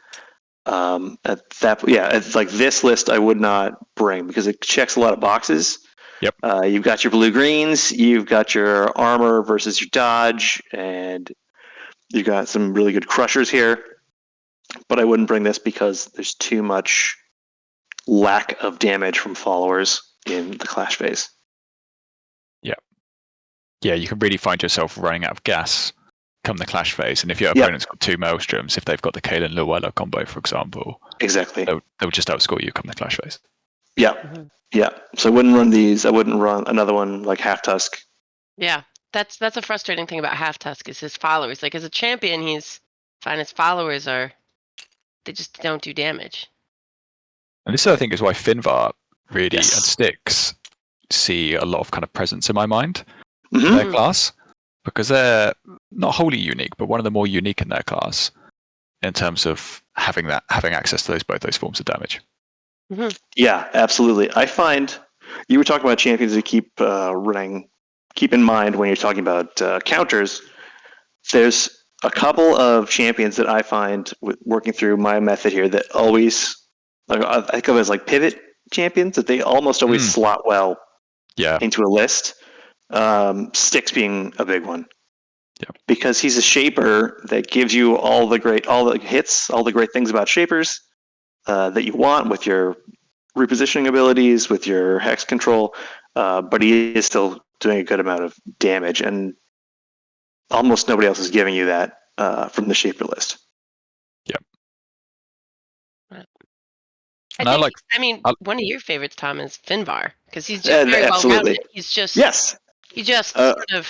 it's like this list I would not bring because it checks a lot of boxes. Yep. You've got your blue greens, you've got your armor versus your dodge, and you've got some really good crushers here. But I wouldn't bring this because there's too much lack of damage from followers in the clash phase. Yeah, you can really find yourself running out of gas come the clash phase. And if your opponent's got 2 Maelstroms, if they've got the Kalen Luella combo, for example, exactly, they'll just outscore you come the clash phase. Yeah. Mm-hmm. Yeah. So I wouldn't run these. I wouldn't run another one like Half Tusk. Yeah, that's a frustrating thing about Half Tusk is his followers. Like as a champion, he's fine. His followers they just don't do damage. And this, I think, is why Finvar really and Styx see a lot of kind of presence in my mind in their class, because they're not wholly unique, but one of the more unique in their class in terms of having access to both those forms of damage. Mm-hmm. Yeah, absolutely. I find you were talking about champions to keep in mind when you're talking about counters. There's a couple of champions that I find working through my method here that always, I think of as like pivot champions, that they almost always slot well into a list. Styx being a big one. Yeah. Because he's a shaper that gives you all the great things about shapers that you want with your repositioning abilities, with your hex control, but he is still doing a good amount of damage, and almost nobody else is giving you that from the shaper list. Yep. One of your favorites, Tom, is Finvar, because he's just very well rounded. He's just sort of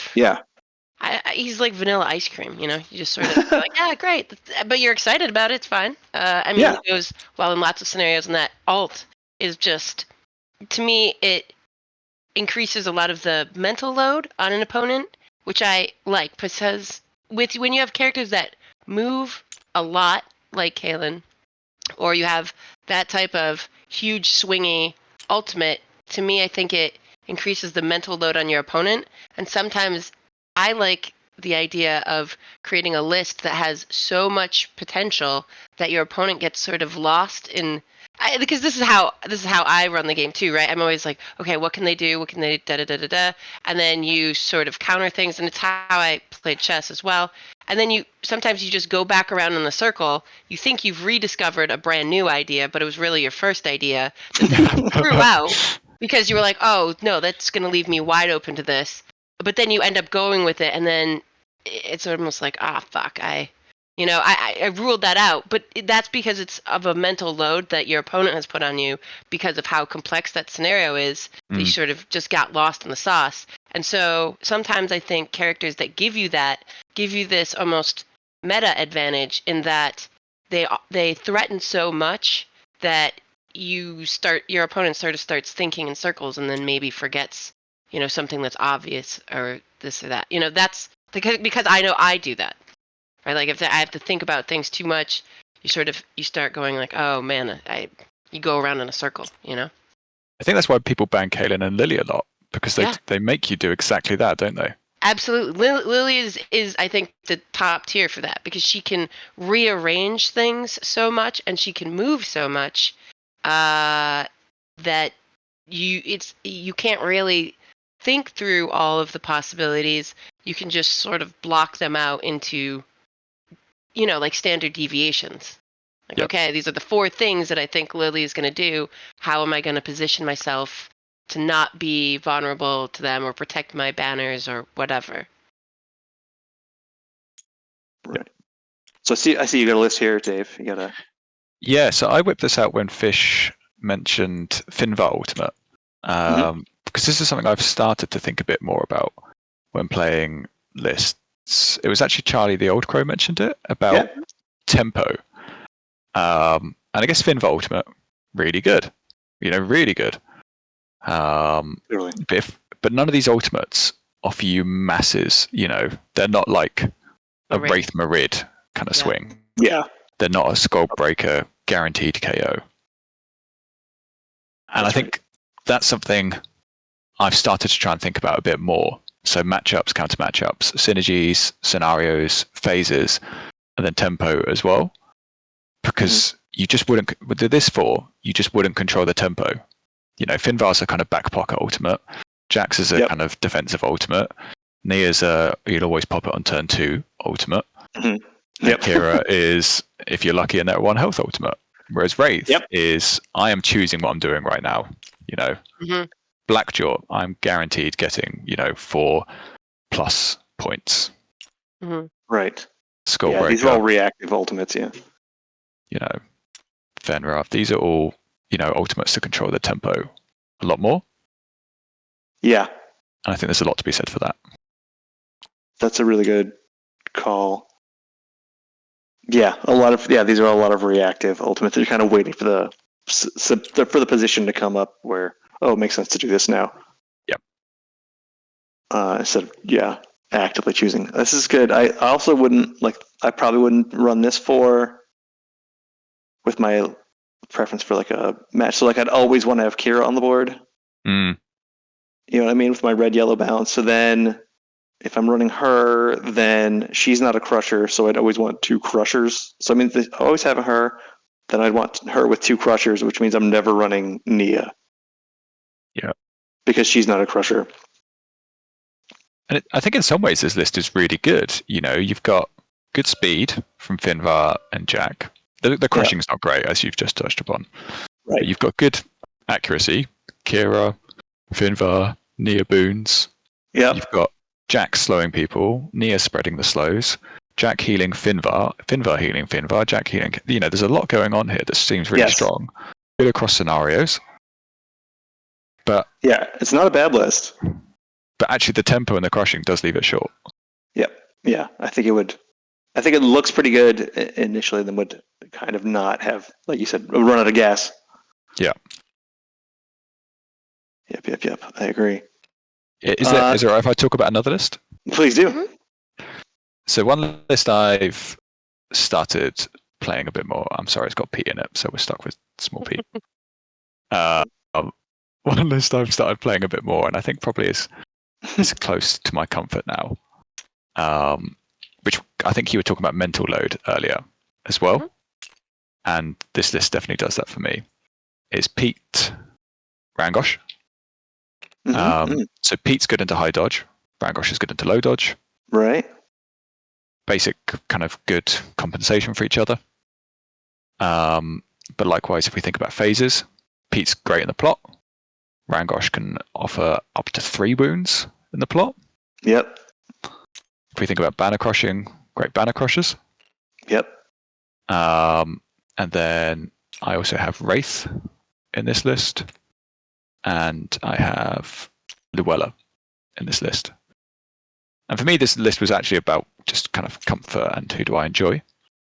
he's like vanilla ice cream, you know. You just sort of like, yeah, great, but you're excited about it. It's fine. I mean, Yeah. it goes well in lots of scenarios, and that alt is just, to me, it increases a lot of the mental load on an opponent, which I like, because when you have characters that move a lot, like Kaelin, or you have that type of huge swingy ultimate, to me, I think it increases the mental load on your opponent. And sometimes I like the idea of creating a list that has so much potential that your opponent gets sort of lost in. Because this is how I run the game too, right? I'm always like, okay, what can they do? What can they da da da da da? And then you sort of counter things, and it's how I played chess as well. And then sometimes you just go back around in the circle. You think you've rediscovered a brand new idea, but it was really your first idea that then you threw out because you were like, oh no, that's going to leave me wide open to this. But then you end up going with it, and then it's almost like, fuck, I ruled that out. But that's because it's of a mental load that your opponent has put on you because of how complex that scenario is. That you sort of just got lost in the sauce. And so sometimes I think characters that give you this almost meta advantage in that they threaten so much that your opponent sort of starts thinking in circles and then maybe forgets, something that's obvious or this or that. That's because I know I do that. Right? Like if I have to think about things too much, you start going like, oh man, you go around in a circle, I think that's why people ban Kaelin and Lily a lot, because they make you do exactly that, don't they? Absolutely. Lily is I think the top tier for that, because she can rearrange things so much and she can move so much that you can't really think through all of the possibilities. You can just sort of block them out into like standard deviations. Like, okay, these are the 4 things that I think Lily is going to do. How am I going to position myself to not be vulnerable to them or protect my banners or whatever? Right. So I see you got a list here, Dave. You got a. Yeah, so I whipped this out when Fish mentioned Finvar Ultimate, because this is something I've started to think a bit more about when playing lists. It was actually Charlie the Old Crow mentioned it about tempo. And I guess Finvar Ultimate, really good. Really good. Really? But none of these ultimates offer you masses. They're not like a Wraith Marid kind of swing. Yeah. They're not a Skull Breaker guaranteed KO. And I think that's something I've started to try and think about a bit more. So matchups, counter matchups, synergies, scenarios, phases, and then tempo as well. Because you just wouldn't, with this 4, you just wouldn't control the tempo. Finvar's a kind of back pocket ultimate. Jax is a kind of defensive ultimate. Nia's you'd always pop it on turn 2 ultimate. And Kira is, if you're lucky, and they're 1 health ultimate. Whereas Wraith is, I am choosing what I'm doing right now. Blackjaw, I'm guaranteed getting 4+ points. Right. Skullbreaker. These are all reactive ultimates. Yeah. Fenrir. These are all ultimates to control the tempo a lot more. Yeah. And I think there's a lot to be said for that. That's a really good call. Yeah, these are a lot of reactive ultimates. You're kind of waiting for the position to come up where, it makes sense to do this now. Yep. Instead of actively choosing. This is good. I also I probably wouldn't run this with my preference for like a match. So I'd always want to have Kira on the board. Mm. You know what I mean? With my red-yellow bounce. So then if I'm running her, then she's not a crusher, so I'd always want 2 crushers. So always having her, then I'd want her with 2 crushers, which means I'm never running Nia. Yeah. Because she's not a crusher. And I think in some ways this list is really good. You've got good speed from Finvar and Jack. The crushing's not great, as you've just touched upon. Right. But you've got good accuracy. Kira, Finvar, Nia boons. Yeah. You've got Jack slowing people, Nia spreading the slows, Jack healing Finvar, Finvar healing Finvar, Jack healing. There's a lot going on here that seems really strong. Good across scenarios. But yeah, it's not a bad list. But actually the tempo and the crushing does leave it short. Yeah, I think it would. I think it looks pretty good initially, then would kind of not have, like you said, a run out of gas. Yeah. Yep. I agree. Is it all right if I talk about another list? Please do. Mhm. So one list I've started playing a bit more. I'm sorry, it's got Pete in it, so we're stuck with small Pete. One list I've started playing a bit more, and I think probably is close to my comfort now. Which I think you were talking about mental load earlier as well. Mhm. And this list definitely does that for me. It's Pete Rangosh. So Pete's good into high dodge. Rangosh is good into low dodge. Right. Basic kind of good compensation for each other. But likewise, if we think about phases, Pete's great in the plot. Rangosh can offer up to 3 wounds in the plot. Yep. If we think about banner crushing, great banner crushers. Yep. And then I also have Wraith in this list. And I have Luella in this list. And for me, this list was actually about just kind of comfort and who do I enjoy.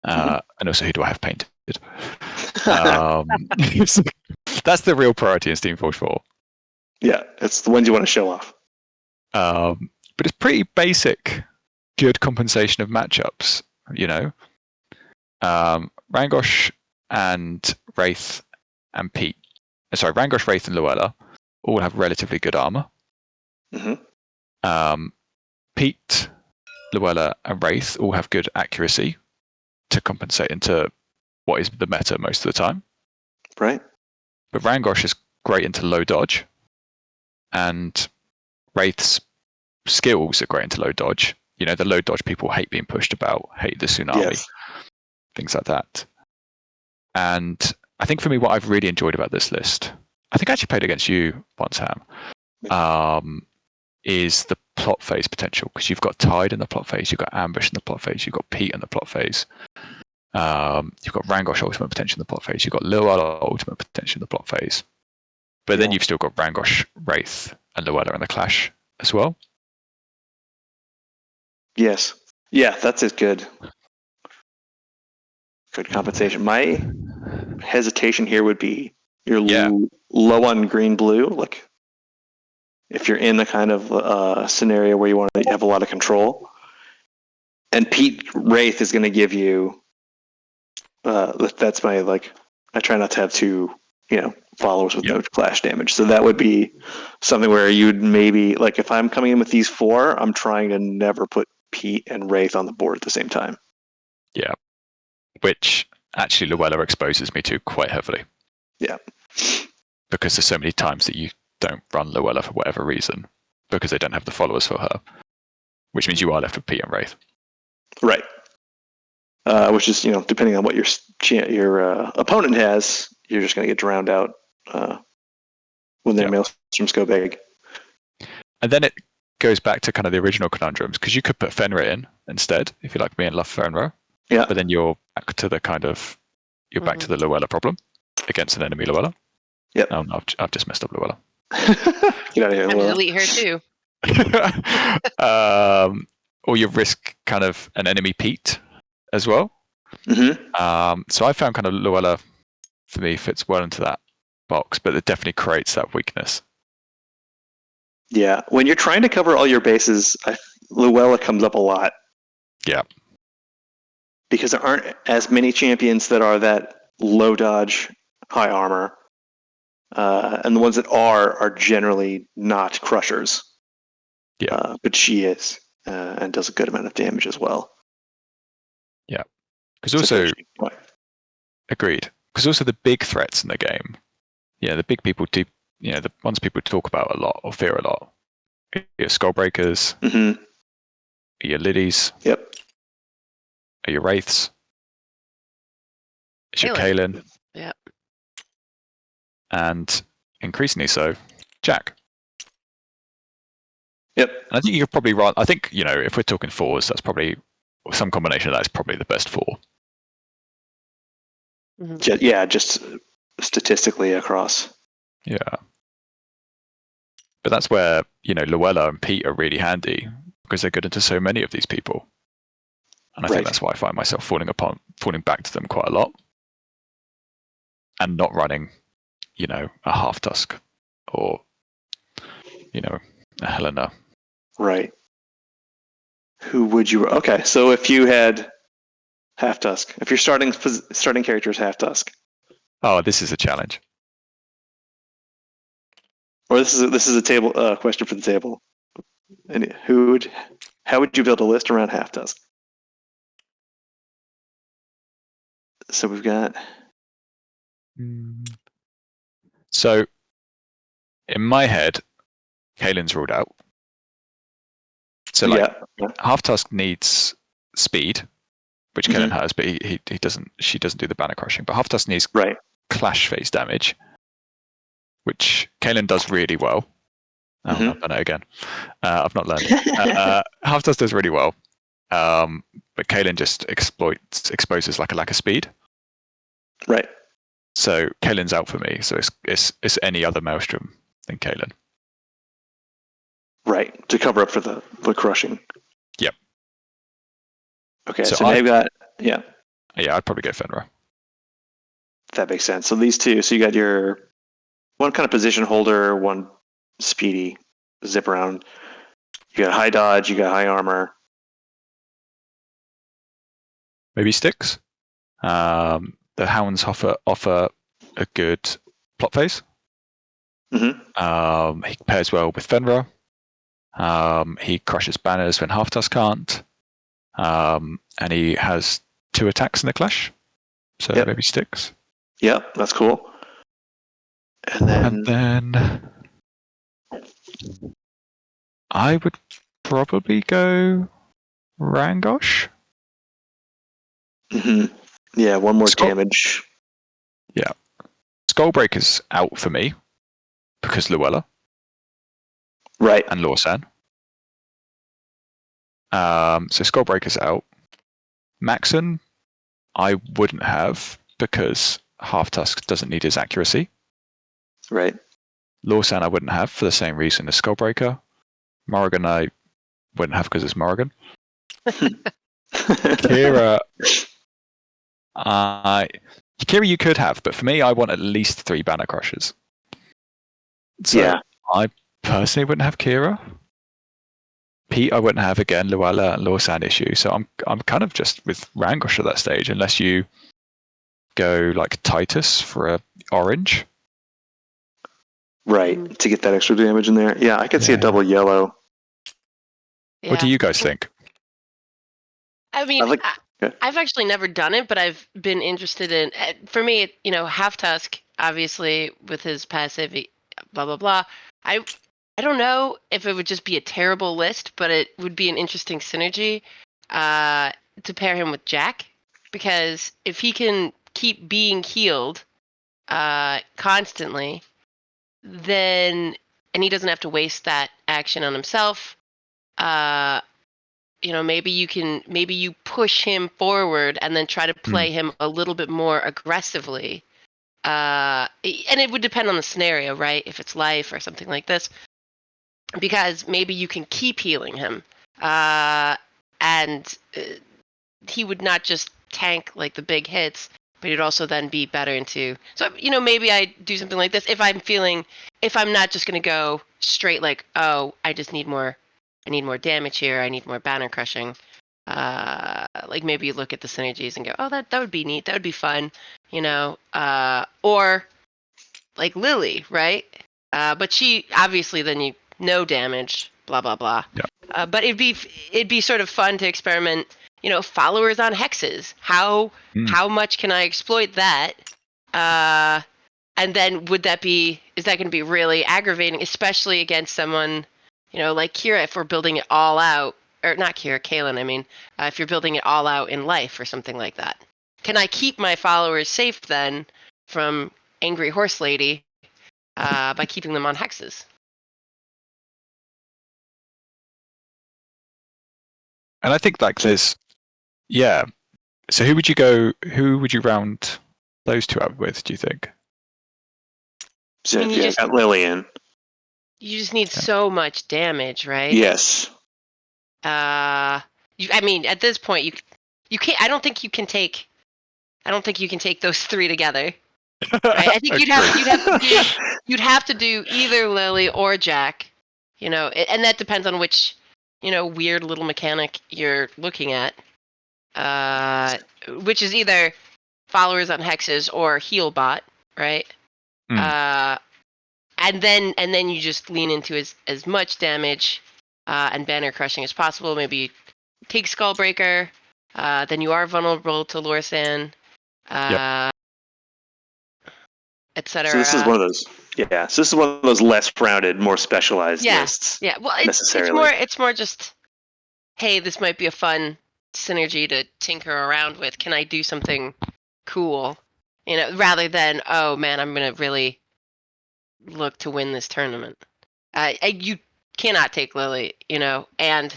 And also who do I have painted. That's the real priority in Steamforged 4. Yeah, it's the ones you want to show off. But it's pretty basic, good compensation of matchups, you know. Rangosh and Wraith and Pete. Sorry, Rangosh, Wraith, and Luella all have relatively good armor. Pete, Luella, and Wraith all have good accuracy to compensate into what is the meta most of the time. Right. But Rangosh is great into low dodge, and Wraith's skills are great into low dodge. You know, the low dodge people hate being pushed about, hate the tsunami, things like that. And I think for me, what I've really enjoyed about this list, I think I actually played against you once, Ham, is the plot phase potential. Because you've got Tide in the plot phase, you've got Ambush in the plot phase, you've got Pete in the plot phase. You've got Rangosh ultimate potential in the plot phase, you've got Luella ultimate potential in the plot phase. But then you've still got Rangosh, Wraith, and Luella in the clash as well. Yes. Yeah, that's as good. Good compensation. My hesitation here would be you're low on green blue. Like if you're in a kind of scenario where you want to have a lot of control, and Pete Wraith is going to give you. That's my like. I try not to have two, followers with no clash damage. So that would be something where you'd maybe like if I'm coming in with these 4, I'm trying to never put Pete and Wraith on the board at the same time. Yeah. Which actually Luella exposes me to quite heavily. Yeah. Because there's so many times that you don't run Luella for whatever reason, because they don't have the followers for her. Which means you are left with Pete and Wraith. Right. Which is, depending on what your opponent has, you're just going to get drowned out when their maelstroms go big. And then it goes back to kind of the original conundrums, because you could put Fenrir in instead, if you like me and love Fenrir. Yeah. But then you're back to the back to the Luella problem against an enemy Luella. Yep. I've just messed up Luella. Get out of here, Time to Luella. delete her too. Or you risk kind of an enemy Pete as well. So I found kind of Luella, for me, fits well into that box, but it definitely creates that weakness. Yeah, when you're trying to cover all your bases, Luella comes up a lot. Yeah. Because there aren't as many champions that are that low dodge, high armor. And the ones that are generally not crushers. Yeah. But she is, and does a good amount of damage as well. Yeah. Because also, agreed. Because also the big threats in the game, the big people do, the ones people talk about a lot or fear a lot, your Skullbreakers, your Liddies, your Wraiths, it's your Kaelin, and increasingly so, Jack. Yep. And I think you could probably run. I think if we're talking 4s, that's probably some combination of that is probably the best 4. Yeah, just statistically across. Yeah. But that's where Luella and Pete are really handy, because they're good into so many of these people. And I think that's why I find myself falling back to them quite a lot. And not running, a half tusk or, a Helena. Right. Who would you? Okay, so if you had half tusk, if your starting character is half tusk. Oh, this is a challenge. Or this is a table question for the table. And how would you build a list around half tusk? So we've got. So, in my head, Kaelin's ruled out. So half tusk needs speed, which Kaelin has, but he doesn't. She doesn't do the banner crushing. But half tusk needs clash phase damage, which Kaelin does really well. I've done it again. I've not learned. Half tusk does really well, but Kaelin just exposes like a lack of speed. Right. So Kaelin's out for me. So it's any other Maelstrom than Kaelin. Right, to cover up for the crushing. Yep. Okay, so now you've got Yeah, I'd probably go Fenrir. That makes sense. So these two. So you got your one kind of position holder, one speedy zip around. You got high dodge. You got high armor. Maybe Styx. The hounds offer a good plot phase. He pairs well with Fenrir. He crushes banners when half tusk can't. And he has 2 attacks in the clash. So maybe Styx. Yep, that's cool. And then I would probably go Rangosh. Yeah, one more damage. Yeah. Skullbreaker's out for me because Luella. Right. And Lawsan. So Skullbreaker's out. Maxon, I wouldn't have because half tusk doesn't need his accuracy. Right. Lawsan I wouldn't have for the same reason as Skullbreaker. Morrigan I wouldn't have because it's Morrigan. Kira, Kira you could have, but for me I want at least 3 banner crushers. So I personally wouldn't have Kira. Pete I wouldn't have again, Luella and Lawsan issue. So I'm kind of just with Rangosh at that stage, unless you go like Titus for a orange. Right, to get that extra damage in there. Yeah, I could see a double yellow. Yeah. What do you guys think? I mean, I've actually never done it, but I've been interested in. For me, half tusk, obviously with his passive, blah blah blah. I don't know if it would just be a terrible list, but it would be an interesting synergy to pair him with Jack, because if he can keep being healed constantly, then and he doesn't have to waste that action on himself. Maybe you push him forward and then try to play him a little bit more aggressively. And it would depend on the scenario, right? If it's life or something like this, because maybe you can keep healing him, and he would not just tank like the big hits, but he'd also then be better into. So maybe I do something like this if I'm not just going to go straight like, oh, I need more damage here, I need more banner crushing. Like maybe you look at the synergies and go, oh, that would be neat, that would be fun, or like Lily, right? But she obviously then no damage, blah blah blah. Yeah. But it'd be sort of fun to experiment, followers on hexes. How much can I exploit that? And then is that going to be really aggravating, especially against someone, like Kira, if we're building it all out, or not Kira, Kaelin, I mean, if you're building it all out in life or something like that. Can I keep my followers safe then from Angry Horse Lady by keeping them on hexes? And I think like there's, so who would you round those 2 up with, do you think? So you got Lillian. You just need so much damage, right? Yes. I mean, at this point, you can't. I don't think you can take those three together. Right? I think you'd have to do either Lily or Jack. And that depends on which weird little mechanic you're looking at. Which is either followers on hexes or heal bot, right? And then you just lean into as much damage and banner crushing as possible. Maybe take Skullbreaker. Then you are vulnerable to Lorsan, etc. So this is one of those. Yeah. So this is one of those less rounded, more specialized lists. Yeah. Well, it's more just, hey, this might be a fun synergy to tinker around with. Can I do something cool? Rather than, oh man, I'm gonna really look to win this tournament. You cannot take Lily, and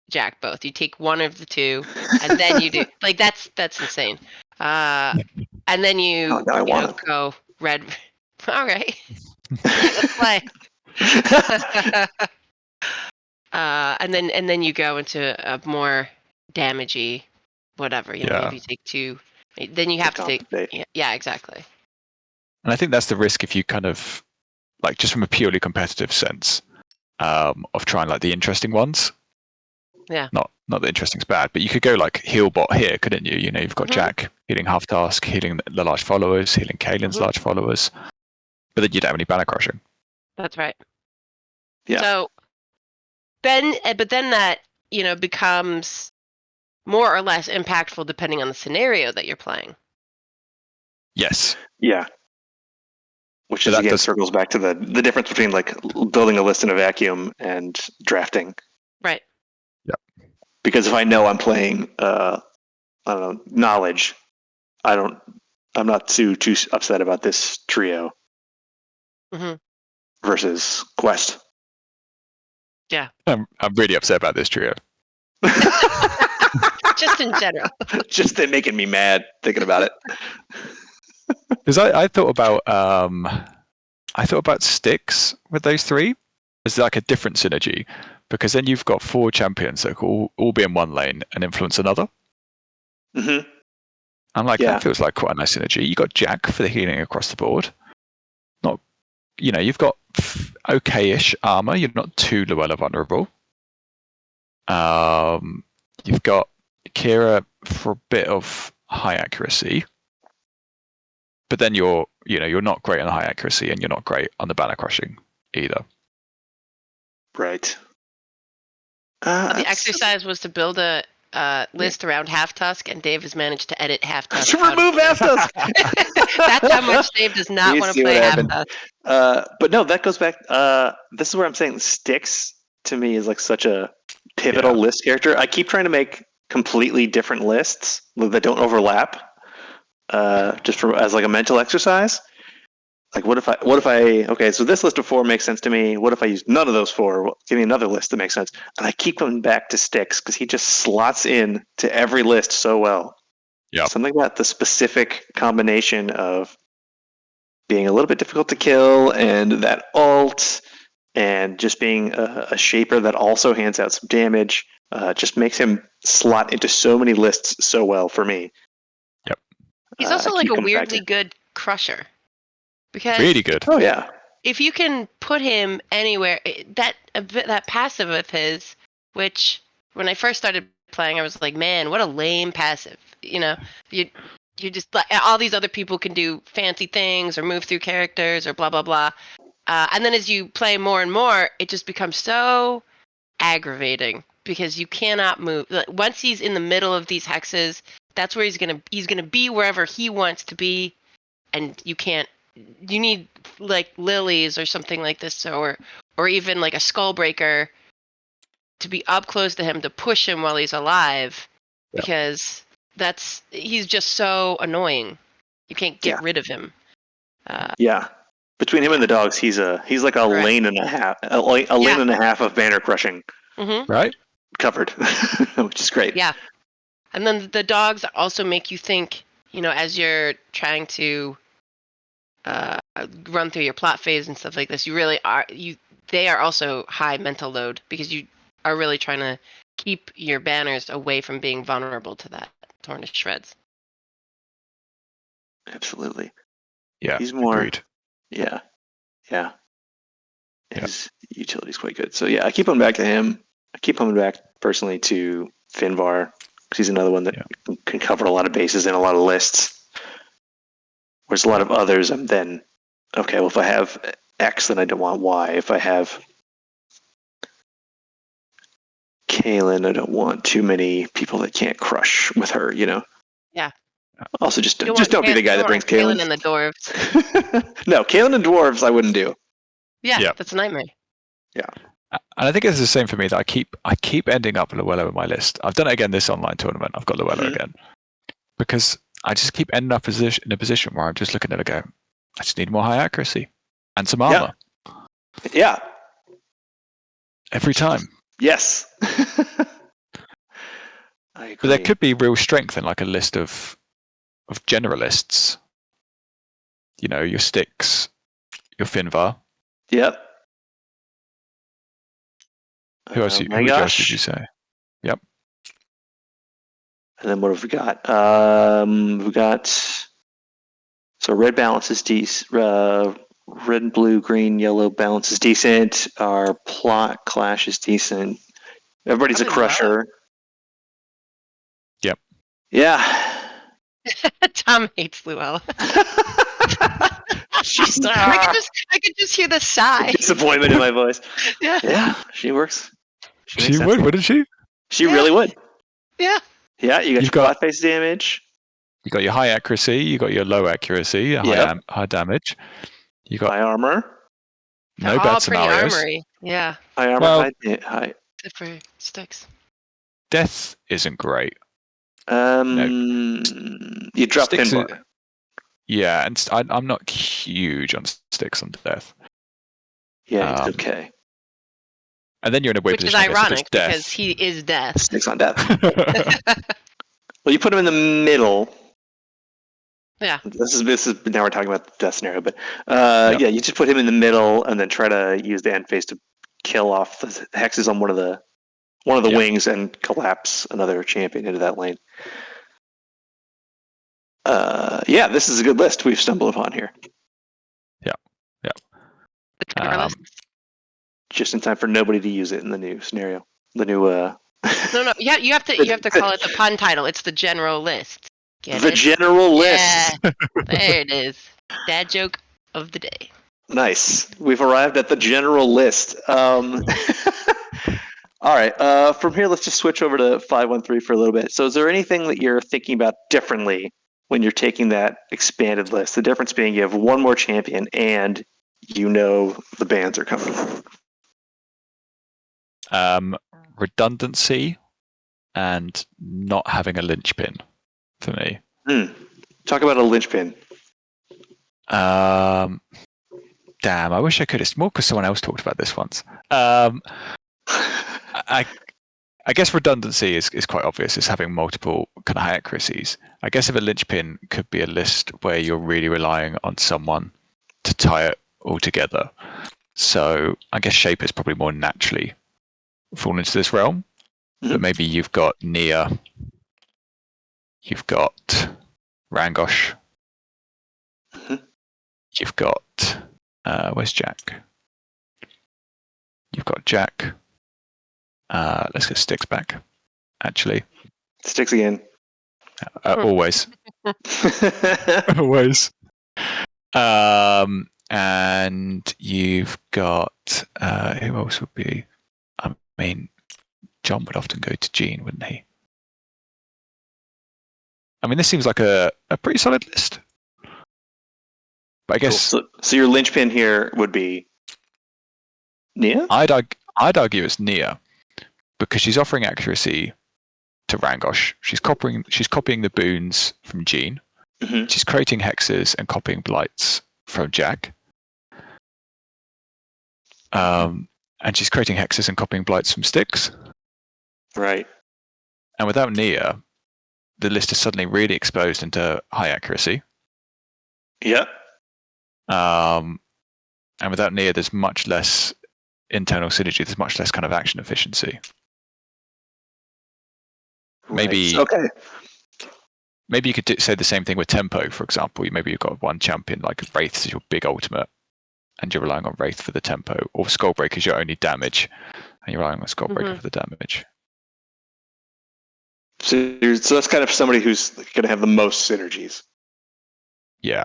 Jack both. You take one of the two, and then you do like that's insane. And then you, go red. All right, let's play. And then you go into a more damagey, whatever. Maybe you take two. Then you have to take. Yeah, exactly. And I think that's the risk if you kind of, like, just from a purely competitive sense, of trying like the interesting ones. Yeah. Not that interesting's bad, but you could go like heal bot here, couldn't you? You've got Jack healing half task, healing the large followers, healing Kaylin's large followers, but then you don't have any banner crushing. That's right. Yeah. So then that becomes more or less impactful depending on the scenario that you're playing. Yes. Yeah. Which is, again, circles back to the difference between like building a list in a vacuum and drafting. Right. Yeah. Because if I know I'm playing, I don't know, knowledge, I'm not too upset about this trio versus quest. Yeah. I'm really upset about this trio. Just in general. Just making me mad thinking about it. Because I thought about Styx with those three as like a different synergy, because then you've got 4 champions that can all be in one lane and influence another. Mm-hmm. I'm like, that feels like quite a nice synergy. You got Jack for the healing across the board. Not, you've got okay-ish armor. You're not too Luella vulnerable. You've got Kira for a bit of high accuracy. But then you're not great on the high accuracy, and you're not great on the banner crushing either. Right. The exercise was to build a list around Half Tusk, and Dave has managed to edit Half Tusk. To remove Half Tusk. That's how much Dave does not want to play Half Tusk. But no, that goes back. This is where I'm saying Styx to me is like such a pivotal list character. I keep trying to make completely different lists that don't overlap. Just as like a mental exercise. Like, what if I okay, so this list of 4 makes sense to me. What if I use none of those 4? Well, give me another list that makes sense. And I keep coming back to Styx because he just slots in to every list so well. Yeah. Something about the specific combination of being a little bit difficult to kill and that ult and just being a shaper that also hands out some damage just makes him slot into so many lists so well for me. Yep. He's also like a weirdly good crusher. Because really good. Oh yeah. If you can put him anywhere, that passive of his, which when I first started playing, I was like, man, what a lame passive. You just like all these other people can do fancy things or move through characters or blah blah blah. And then as you play more and more, it just becomes so aggravating because you cannot move. Like, once he's in the middle of these hexes, that's where he's gonna be wherever he wants to be, and you can't. You need like lilies or something like this, or even like a Skullbreaker to be up close to him to push him while he's alive, because he's just so annoying. You can't get rid of him. Between him and the dogs, he's like a lane and a half, lane and a half of banner crushing, right? Covered, which is great. Yeah, and then the dogs also make you think. As you're trying to run through your plot phase and stuff like this, you really are. They are also high mental load because you are really trying to keep your banners away from being vulnerable to that, torn to shreds. Absolutely. Yeah, He's more. agreed. Yeah. His utility's quite good. So yeah, I keep coming back to him. I keep coming back personally to Finvar because he's another one that can cover a lot of bases in a lot of lists. Whereas a lot of others, I'm then okay. Well, if I have X, then I don't want Y. If I have Kaylin, I don't want too many people that can't crush with her. Yeah. Also, just You don't be the guy that brings Kaylin. and the dwarves. No, Kaylin and dwarves, I wouldn't do. Yeah, that's a nightmare. Yeah. And I think it's the same for me that I keep ending up Luella in my list. I've done it again this online tournament. I've got Luella again because I just keep ending up in a position where I'm just looking at it going, I just need more high accuracy and some armor. Yeah. Every time. Yes. I agree. But there could be real strength in like a list of generalists. Your Styx, your Finvar. Yep. Who else did you say? Yep. And then what have we got? We got so red balance is decent. Red and blue, green, yellow balance is decent. Our plot clash is decent. Everybody's a crusher. Yep. Yeah. Tom hates Luella. She's, I could just hear the sigh. Disappointment in my voice. Yeah. She works. She would, wouldn't she? She really would. Yeah. Yeah, you've got plot face damage. You got your high accuracy, you got your low accuracy, high damage. You got high armor. No bad scenarios. Armory. Yeah. High armor, high. Except for Styx. Death isn't great. You drop Finvar. Yeah, and I'm not huge on Styx on death. Yeah, it's okay. And then you're in a weird position. Which is ironic because he is death. Styx on death. Well, you put him in the middle. Yeah. This is now we're talking about the death scenario, but you just put him in the middle and then try to use the end phase to kill off the hexes on one of the wings and collapse another champion into that lane. This is a good list we've stumbled upon here. Yeah. Just in time for nobody to use it in the new scenario. The new No. Yeah, you have to call it the pun title. It's the general list. General list. Yeah. There it is. Dad joke of the day. Nice. We've arrived at the general list. All right. From here, let's just switch over to 513 for a little bit. So is there anything that you're thinking about differently when you're taking that expanded list? The difference being you have one more champion and the bans are coming. Redundancy and not having a linchpin for me. Talk about a linchpin. Damn, I wish I could. It's more because someone else talked about this once. I guess redundancy is quite obvious. It's having multiple kind of high accuracies. I guess if a linchpin could be a list where you're really relying on someone to tie it all together. So I guess Shape is probably more naturally fall into this realm. But maybe you've got Nia, you've got Rangosh, you've got where's Jack? You've got Jack. Let's get Styx back. Actually, Styx again. Always, always. And you've got who else would be? I mean, John would often go to Jean, wouldn't he? I mean, this seems like a pretty solid list. But I guess cool. So your linchpin here would be Nia? I'd argue it's Nia because she's offering accuracy to Rangosh. She's copying the boons from Jean. She's creating hexes and copying blights from Jack. And she's creating hexes and copying blights from Styx. Right. And without Nia, the list is suddenly really exposed into high accuracy. Yep. And without Nia, there's much less internal synergy. There's much less kind of action efficiency. Maybe Okay. maybe you could say the same thing with tempo, for example. Maybe you've got one champion like Wraith is your big ultimate, and you're relying on Wraith for the tempo, or Skullbreaker is your only damage, and you're relying on Skullbreaker for the damage. So that's kind of somebody who's going to have the most synergies. Yeah.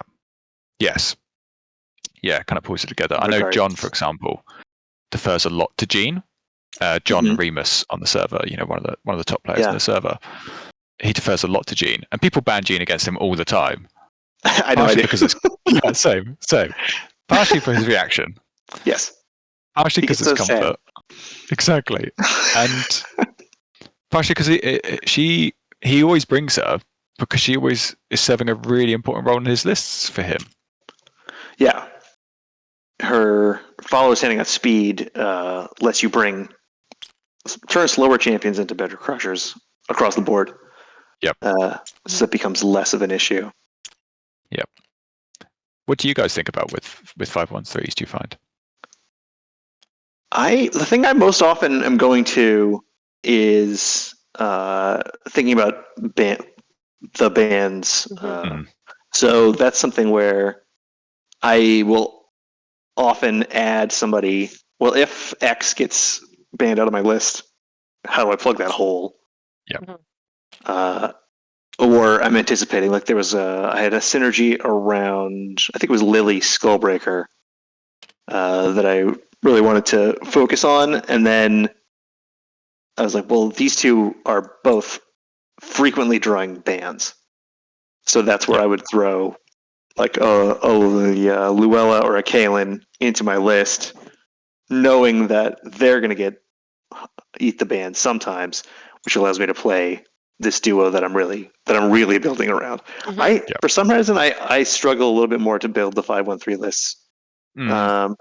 Yes. Yeah, kind of pulls it together. I know Regardless. John, for example, defers a lot to Gene. John Remus on the server, one of the top players in the server. He defers a lot to Gene, and people ban Gene against him all the time. I know. Partially because it's same. Partially for his reaction. Yes. Partially because it's comfort. Sad. Exactly. And partially because he always brings her because she always is serving a really important role in his lists for him. Yeah. Her followers handing out speed lets you turn slower champions into better crushers across the board. Yep. So it becomes less of an issue. Yep. What do you guys think about with 513s, do you find? The thing I most often am going to is thinking about the bands. So that's something where I will often add somebody. Well, if X gets banned out of my list, how do I plug that hole? Yep. Or I'm anticipating, like I had a synergy around, I think it was Lily Skullbreaker that I really wanted to focus on. And then I was like, well, these two are both frequently drawing bans. So that's where I would throw like the Luella or a Kaelin into my list, knowing that they're going to eat the ban sometimes, which allows me to play this duo that I'm really building around. For some reason I struggle a little bit more to build the 513 lists. I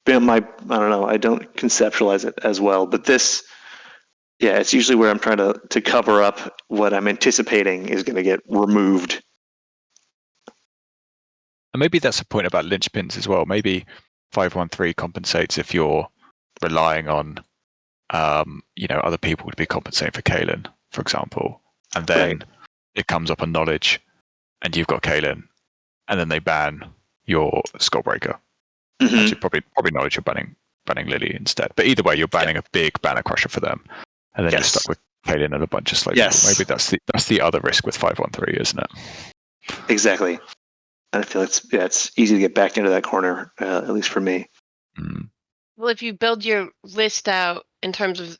don't know, I don't conceptualize it as well, but this, it's usually where I'm trying to cover up what I'm anticipating is going to get removed. And maybe that's a point about linchpins as well. Maybe 513 compensates if you're relying on other people to be compensating for Kaelin, for example, and then it comes up on knowledge, and you've got Kaelin, and then they ban your Skullbreaker. Actually, probably knowledge you're banning Lily instead. But either way, you're banning a big banner crusher for them, and then you're stuck with Kaelin and a bunch of slow people. Maybe that's the other risk with 513, isn't it? Exactly. And I feel it's easy to get back into that corner, at least for me. Well, if you build your list out in terms of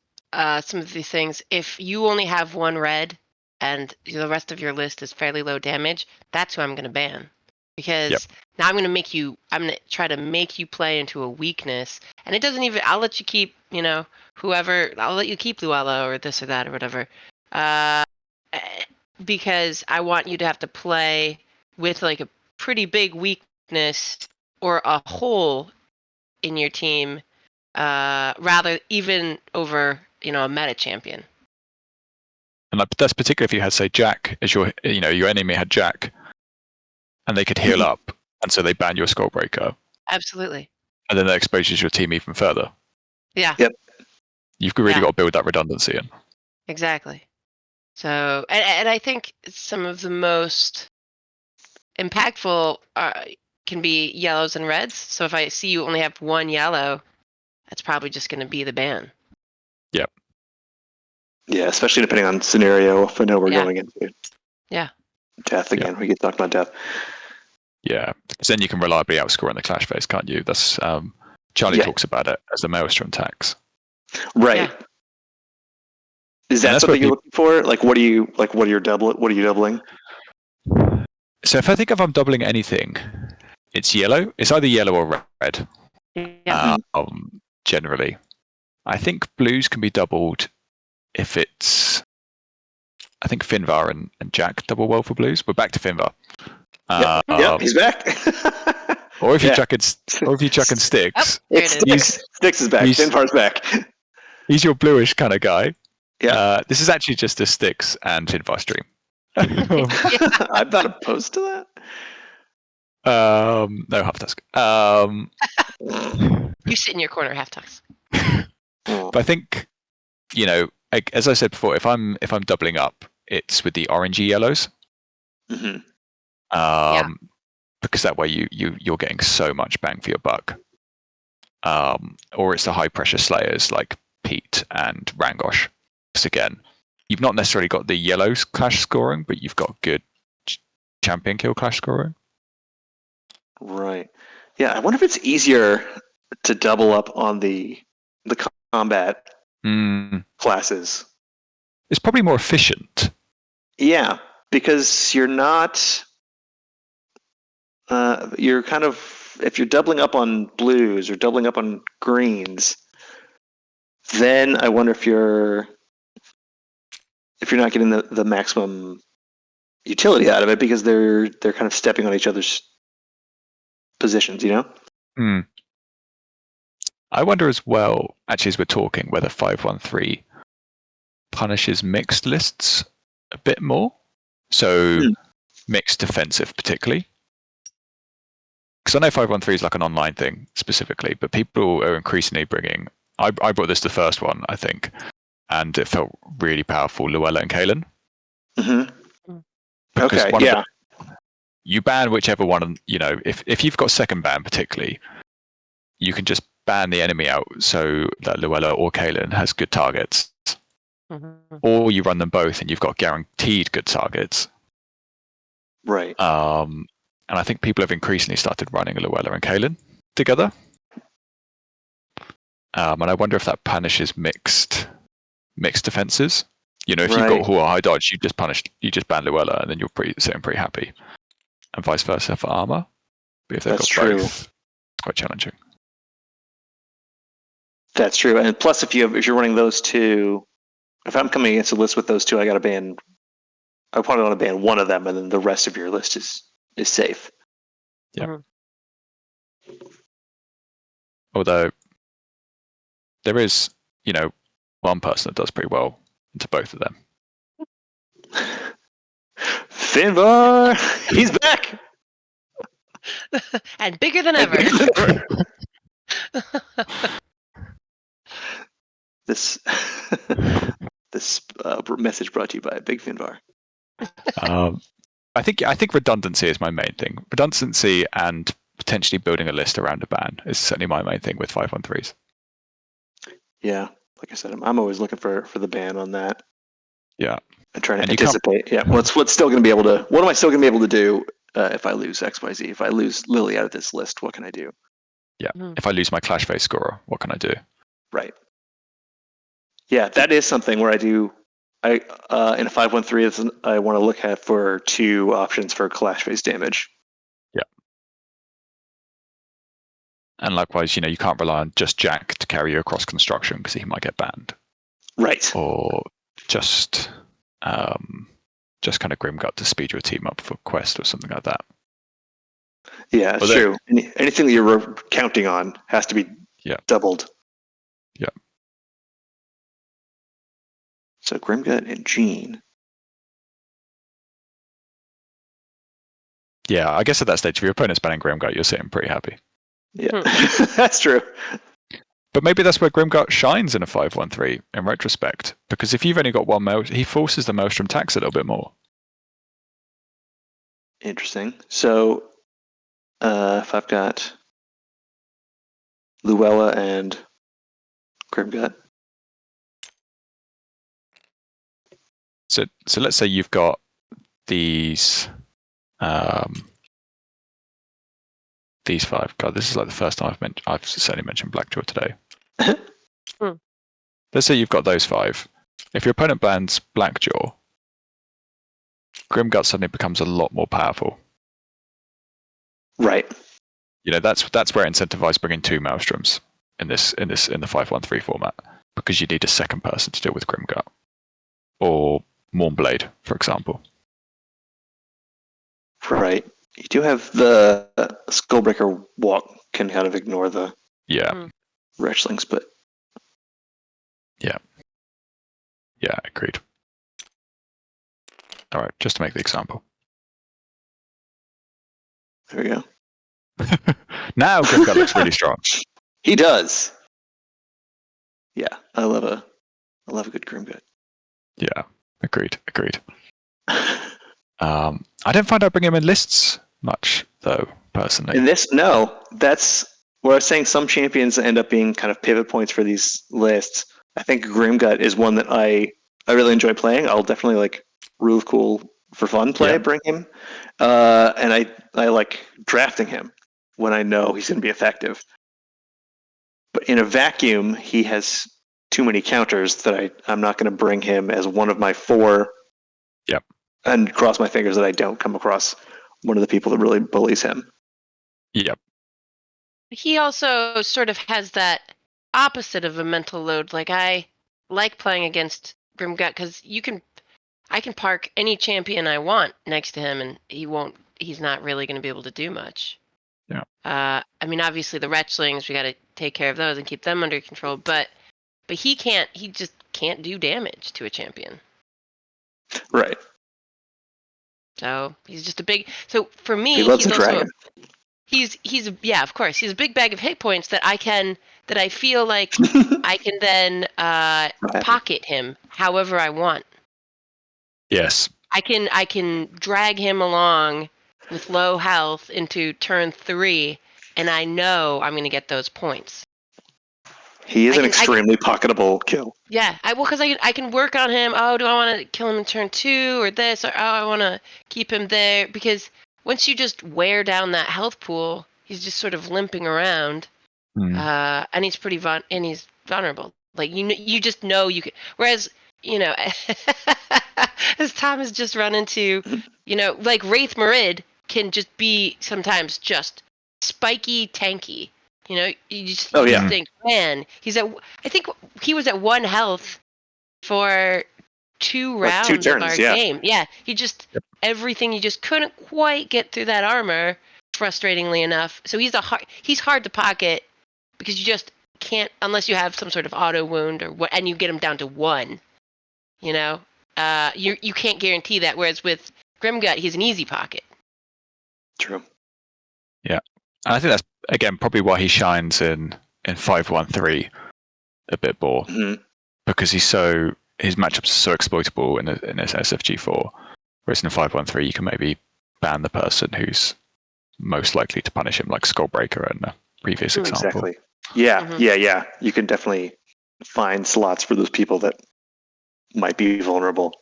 some of these things, if you only have one red and the rest of your list is fairly low damage, that's who I'm going to ban. Because now I'm going to try to make you play into a weakness. And it doesn't even, I'll let you keep, whoever, I'll let you keep Luella or this or that or whatever. Because I want you to have to play with like a pretty big weakness or a hole in your team, rather even over a meta champion. And that's particularly if you had, say, Jack as your enemy had Jack, and they could heal up, and so they ban your Skullbreaker. Absolutely. And then that exposes your team even further. Yeah. Yep. You've really got to build that redundancy in. Exactly. So, and I think some of the most impactful can be yellows and reds. So if I see you only have one yellow, that's probably just going to be the ban. Yep. Yeah, especially depending on scenario. If I know we're going into death again, we get talked about death. Yeah, because then you can reliably outscore in the clash phase, can't you? That's Charlie talks about it as the Maelstrom tax. Right. Yeah. Is that something you're looking for? Like, what are you doubling? So if I'm doubling anything, it's yellow. It's either yellow or red. Yeah. Generally, I think blues can be doubled if it's. I think Finvar and Jack double well for blues. We're back to Finvar. He's back. Or if you chuck in Styx. Styx is back. Finvar's back. He's your bluish kind of guy. Yeah. This is actually just a Styx and Finvar stream. I'm not opposed to that. No, half tusk. You sit in your corner, half tusk. But I think, as I said before, if I'm doubling up, it's with the orangey yellows. Hmm. Because that way you're getting so much bang for your buck. Or it's the high pressure slayers like Pete and Rangosh. Because again, you've not necessarily got the yellows clash scoring, but you've got good champion kill clash scoring. Right. Yeah, I wonder if it's easier to double up on the combat classes. It's probably more efficient. Yeah, because you're not. You're kind of, if you're doubling up on blues or doubling up on greens, then I wonder if you're not getting the maximum utility out of it because they're kind of stepping on each other's positions, you know? I wonder as well, actually, as we're talking, whether 513 punishes mixed lists a bit more. So mixed defensive, particularly. Because I know 513 is like an online thing specifically, but people are increasingly bringing. I brought this the first one, I think, and it felt really powerful. Luella and Kalen. Mm-hmm. Because okay. one Yeah. of them, you ban whichever one. You know, if you've got second ban particularly, you can just ban the enemy out so that Luella or Kalen has good targets, or you run them both and you've got guaranteed good targets. Right. And I think people have increasingly started running Luella and Kalen together. And I wonder if that punishes mixed defenses. You know, if you've got high dodge, you just ban Luella, and then you're sitting pretty happy, and vice versa for armor. But if they've That's got true. both, it's quite challenging. That's true, and plus, if you're running those two, if I'm coming against a list with those two, I got to ban. I probably want to ban one of them, and then the rest of your list is safe. Yeah. Although there is, you know, one person that does pretty well into both of them. Finbar, he's back, and bigger than ever. This message brought to you by Big Finbar. I think redundancy is my main thing. Redundancy and potentially building a list around a ban is certainly my main thing with 513s. Yeah, like I said, I'm always looking for the ban on that. Yeah, and trying to anticipate. Yeah, what's still going to be able to? What am I still going to be able to do if I lose XYZ? If I lose Lily out of this list, what can I do? Yeah, if I lose my Clash Face scorer, what can I do? Right. Yeah, that is something where I do. In a 513, I want to look at for two options for Clash Face damage. Yeah. And likewise, you know, you can't rely on just Jack to carry you across construction because he might get banned. Right. Or just kind of Grimgut to speed your team up for quest or something like that. Yeah, it's true. Anything that you're counting on has to be doubled. Yeah. So Grimgut and Jean. Yeah, I guess at that stage, if your opponent's banning Grimgut, you're sitting pretty happy. Yeah, that's true. But maybe that's where Grimgut shines in a 513 in retrospect. Because if you've only got one he forces the Maelstrom tax a little bit more. Interesting. So if I've got Luella and Grimgut. So let's say you've got these five. God, this is like the first time I've certainly mentioned Blackjaw today. Let's say you've got those five. If your opponent bans Blackjaw, Grimgut suddenly becomes a lot more powerful. Right. You know, that's where it incentivizes bringing two Maelstroms in the 513 format, because you need a second person to deal with Grimgut or Mournblade, for example. Right. You do have the Skullbreaker walk can kind of ignore the Wretchlings, but yeah, agreed. All right, just to make the example. There we go. Now Grimgut looks really strong. He does. Yeah, I love a I love a good Grimgut. Yeah, agreed. I don't find I bring him in lists much, though, personally. In this, no, that's where I was saying some champions end up being kind of pivot points for these lists. I think Grimgut is one that I really enjoy playing. I'll definitely like real cool for fun play, bring him. And I like drafting him when I know he's going to be effective. But in a vacuum, he has too many counters that I'm not going to bring him as one of my 4. Yep. And cross my fingers that I don't come across one of the people that really bullies him. Yep. He also sort of has that opposite of a mental load. Like, I like playing against Grimgut because I can park any champion I want next to him, and he's not really going to be able to do much. Yeah. I mean, obviously the Wretchlings, we got to take care of those and keep them under control, but he just can't do damage to a champion. Right. So he's just so for me, he loves he's a also dragon. He's yeah, of course. He's a big bag of hit points that I feel like I can then pocket him however I want. Yes. I can drag him along with low health into turn 3, and I know I'm going to get those points. He is an extremely pocketable kill. Yeah, because I can work on him. Oh, do I want to kill him in turn 2 or this? Or I want to keep him there, because once you just wear down that health pool, he's just sort of limping around, and he's he's vulnerable. Like you just know you can. Whereas as Tom has just run into, like Wraith Marid can just be sometimes just spiky tanky. You just think, man, I think he was at 1 health for 2 rounds 2 turns, of our game. Yeah, everything, you just couldn't quite get through that armor, frustratingly enough. So he's hard to pocket because you just can't, unless you have some sort of auto wound and you get him down to 1. You can't guarantee that. Whereas with Grimgut, he's an easy pocket. True. Yeah, and I think that's again probably why he shines in 5-1-3 a bit more, because his matchups are so exploitable in this SFG4. Whereas in 5-1-3, you can maybe ban the person who's most likely to punish him, like Skullbreaker in the previous example. Exactly. Yeah, yeah. You can definitely find slots for those people that might be vulnerable.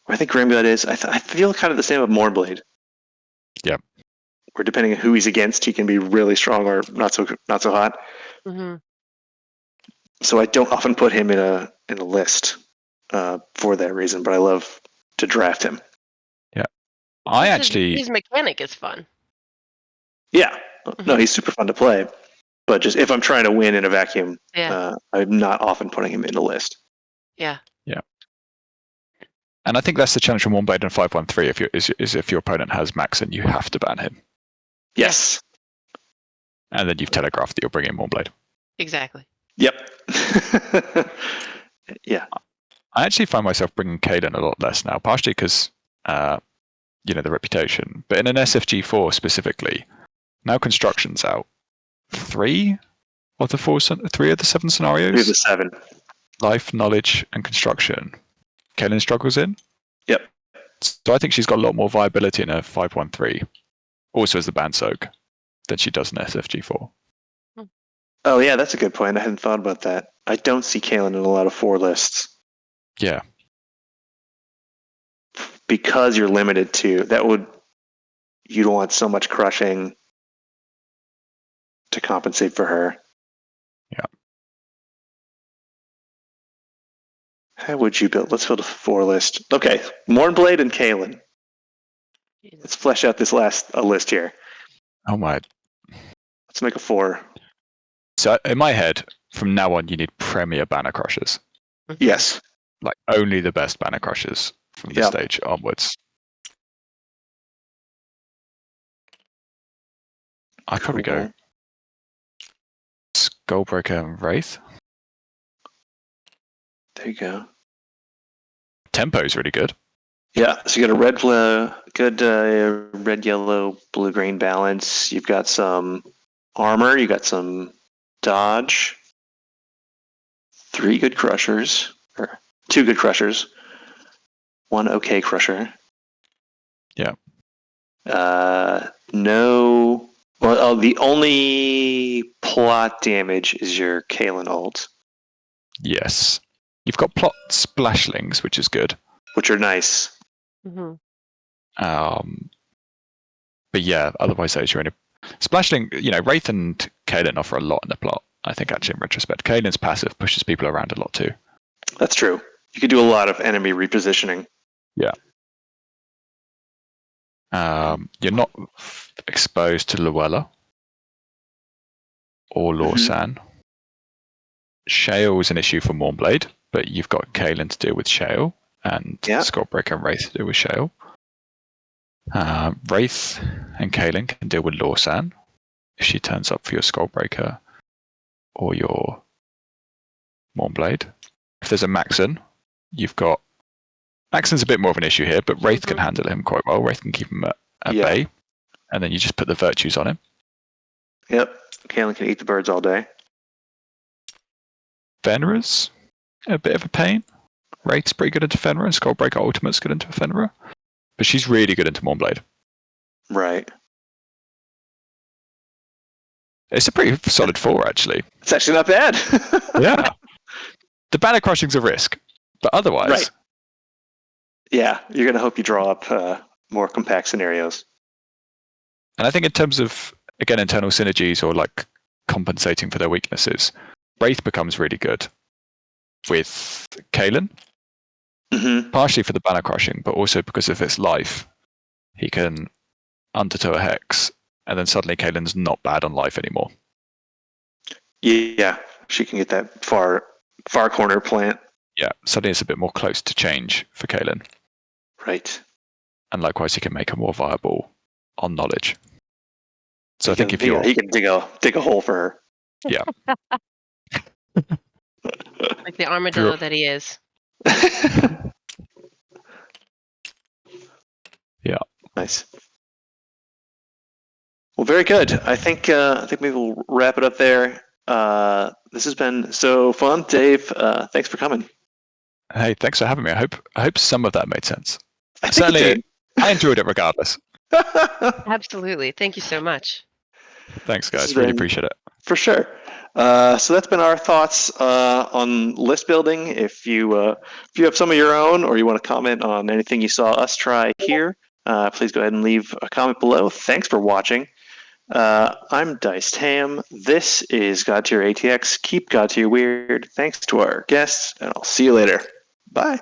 I think Grimgut is. I feel kind of the same with Mournblade. Yep. Where depending on who he's against, he can be really strong or not so hot. Mm-hmm. So I don't often put him in a list for that reason, but I love to draft him. Yeah, his mechanic is fun. Yeah, no, he's super fun to play. But just if I'm trying to win in a vacuum, I'm not often putting him in a list. Yeah. Yeah. And I think that's the challenge from Mournblade and 5-1-3. If your opponent has Maxon, you have to ban him. Yes. And then you've telegraphed that you're bringing Mournblade. Exactly. Yep. Yeah. I actually find myself bringing Kaden a lot less now, partially because, the reputation. But in an SFG4 specifically, now Construction's out. 3 of the 7 scenarios? 3 of the 7. Life, Knowledge, and Construction. Kaden struggles in? Yep. So I think she's got a lot more viability in a 5-1-3, also as the ban soak, than she does in SFG4. Oh, yeah, that's a good point. I hadn't thought about that. I don't see Kaelin in a lot of 4 lists. Yeah. Because you're limited to... You don't want so much crushing to compensate for her. Yeah. How would you build? Let's build a 4 list. Okay, Mournblade and Kaelin. Let's flesh out this last list here. Oh my. Let's make a 4. So in my head, from now on, you need premier banner crushers. Yes. Like only the best banner crushers from this stage onwards. I'd probably go Skullbreaker and Wraith. There you go. Tempo's really good. Yeah, so you got a good red, yellow, blue, green balance. You've got some armor. You got some dodge. 3 good crushers. Or 2 good crushers. 1 okay crusher. Yeah. No. Well, the only plot damage is your Kalen ult, Yes. You've got plot splashlings, which is good. which are nice. Mm-hmm. But yeah, otherwise those are only splashling. Wraith and Kalen offer a lot in the plot. I think actually in retrospect, Kalen's passive pushes people around a lot too. That's true. You could do a lot of enemy repositioning. Yeah. You're not exposed to Luella or Lawsan. Shale is an issue for Mournblade, but you've got Kalen to deal with Shale and Skullbreaker and Wraith to deal with Shale. Wraith and Kalen can deal with Lawsan if she turns up for your Skullbreaker or your Mournblade. If there's a Maxon, you've got Maxon's a bit more of an issue here, but Wraith can handle him quite well. Wraith can keep him at bay, and then you just put the virtues on him. Yep. Kalen can eat the birds all day. Fenrir's a bit of a pain. Wraith's pretty good into Fenrir, and Skullbreaker Ultimate's good into Fenrir. But she's really good into Mournblade. Right. It's a pretty solid 4, actually. It's actually not bad. Yeah. The banner crushing's a risk, but otherwise... Right. Yeah, you're going to hope you draw up more compact scenarios. And I think in terms of, again, internal synergies or like compensating for their weaknesses, Wraith becomes really good with Kalen. Partially for the banner crushing, but also because of its life. He can undertow a hex, and then suddenly Kalen's not bad on life anymore. Yeah, she can get that far corner plant. Yeah, suddenly it's a bit more close to change for Kalen. Right. And likewise, he can make her more viable on knowledge. So I think if you're... He can dig a hole for her. Yeah. Like the armadillo that he is. Yeah. Nice. Well, very good. I think maybe we'll wrap it up there. This has been so fun, Dave. Thanks for coming. Hey, thanks for having me. I hope some of that made sense. I think it did. I enjoyed it regardless. Absolutely. Thank you so much. Thanks, guys. Really appreciate it. For sure. So that's been our thoughts on list building. If you have some of your own, or you want to comment on anything you saw us try here, please go ahead and leave a comment below. Thanks for watching. I'm Diced Ham. This is Godtear ATX. Keep Godtear weird. Thanks to our guests, and I'll see you later. Bye.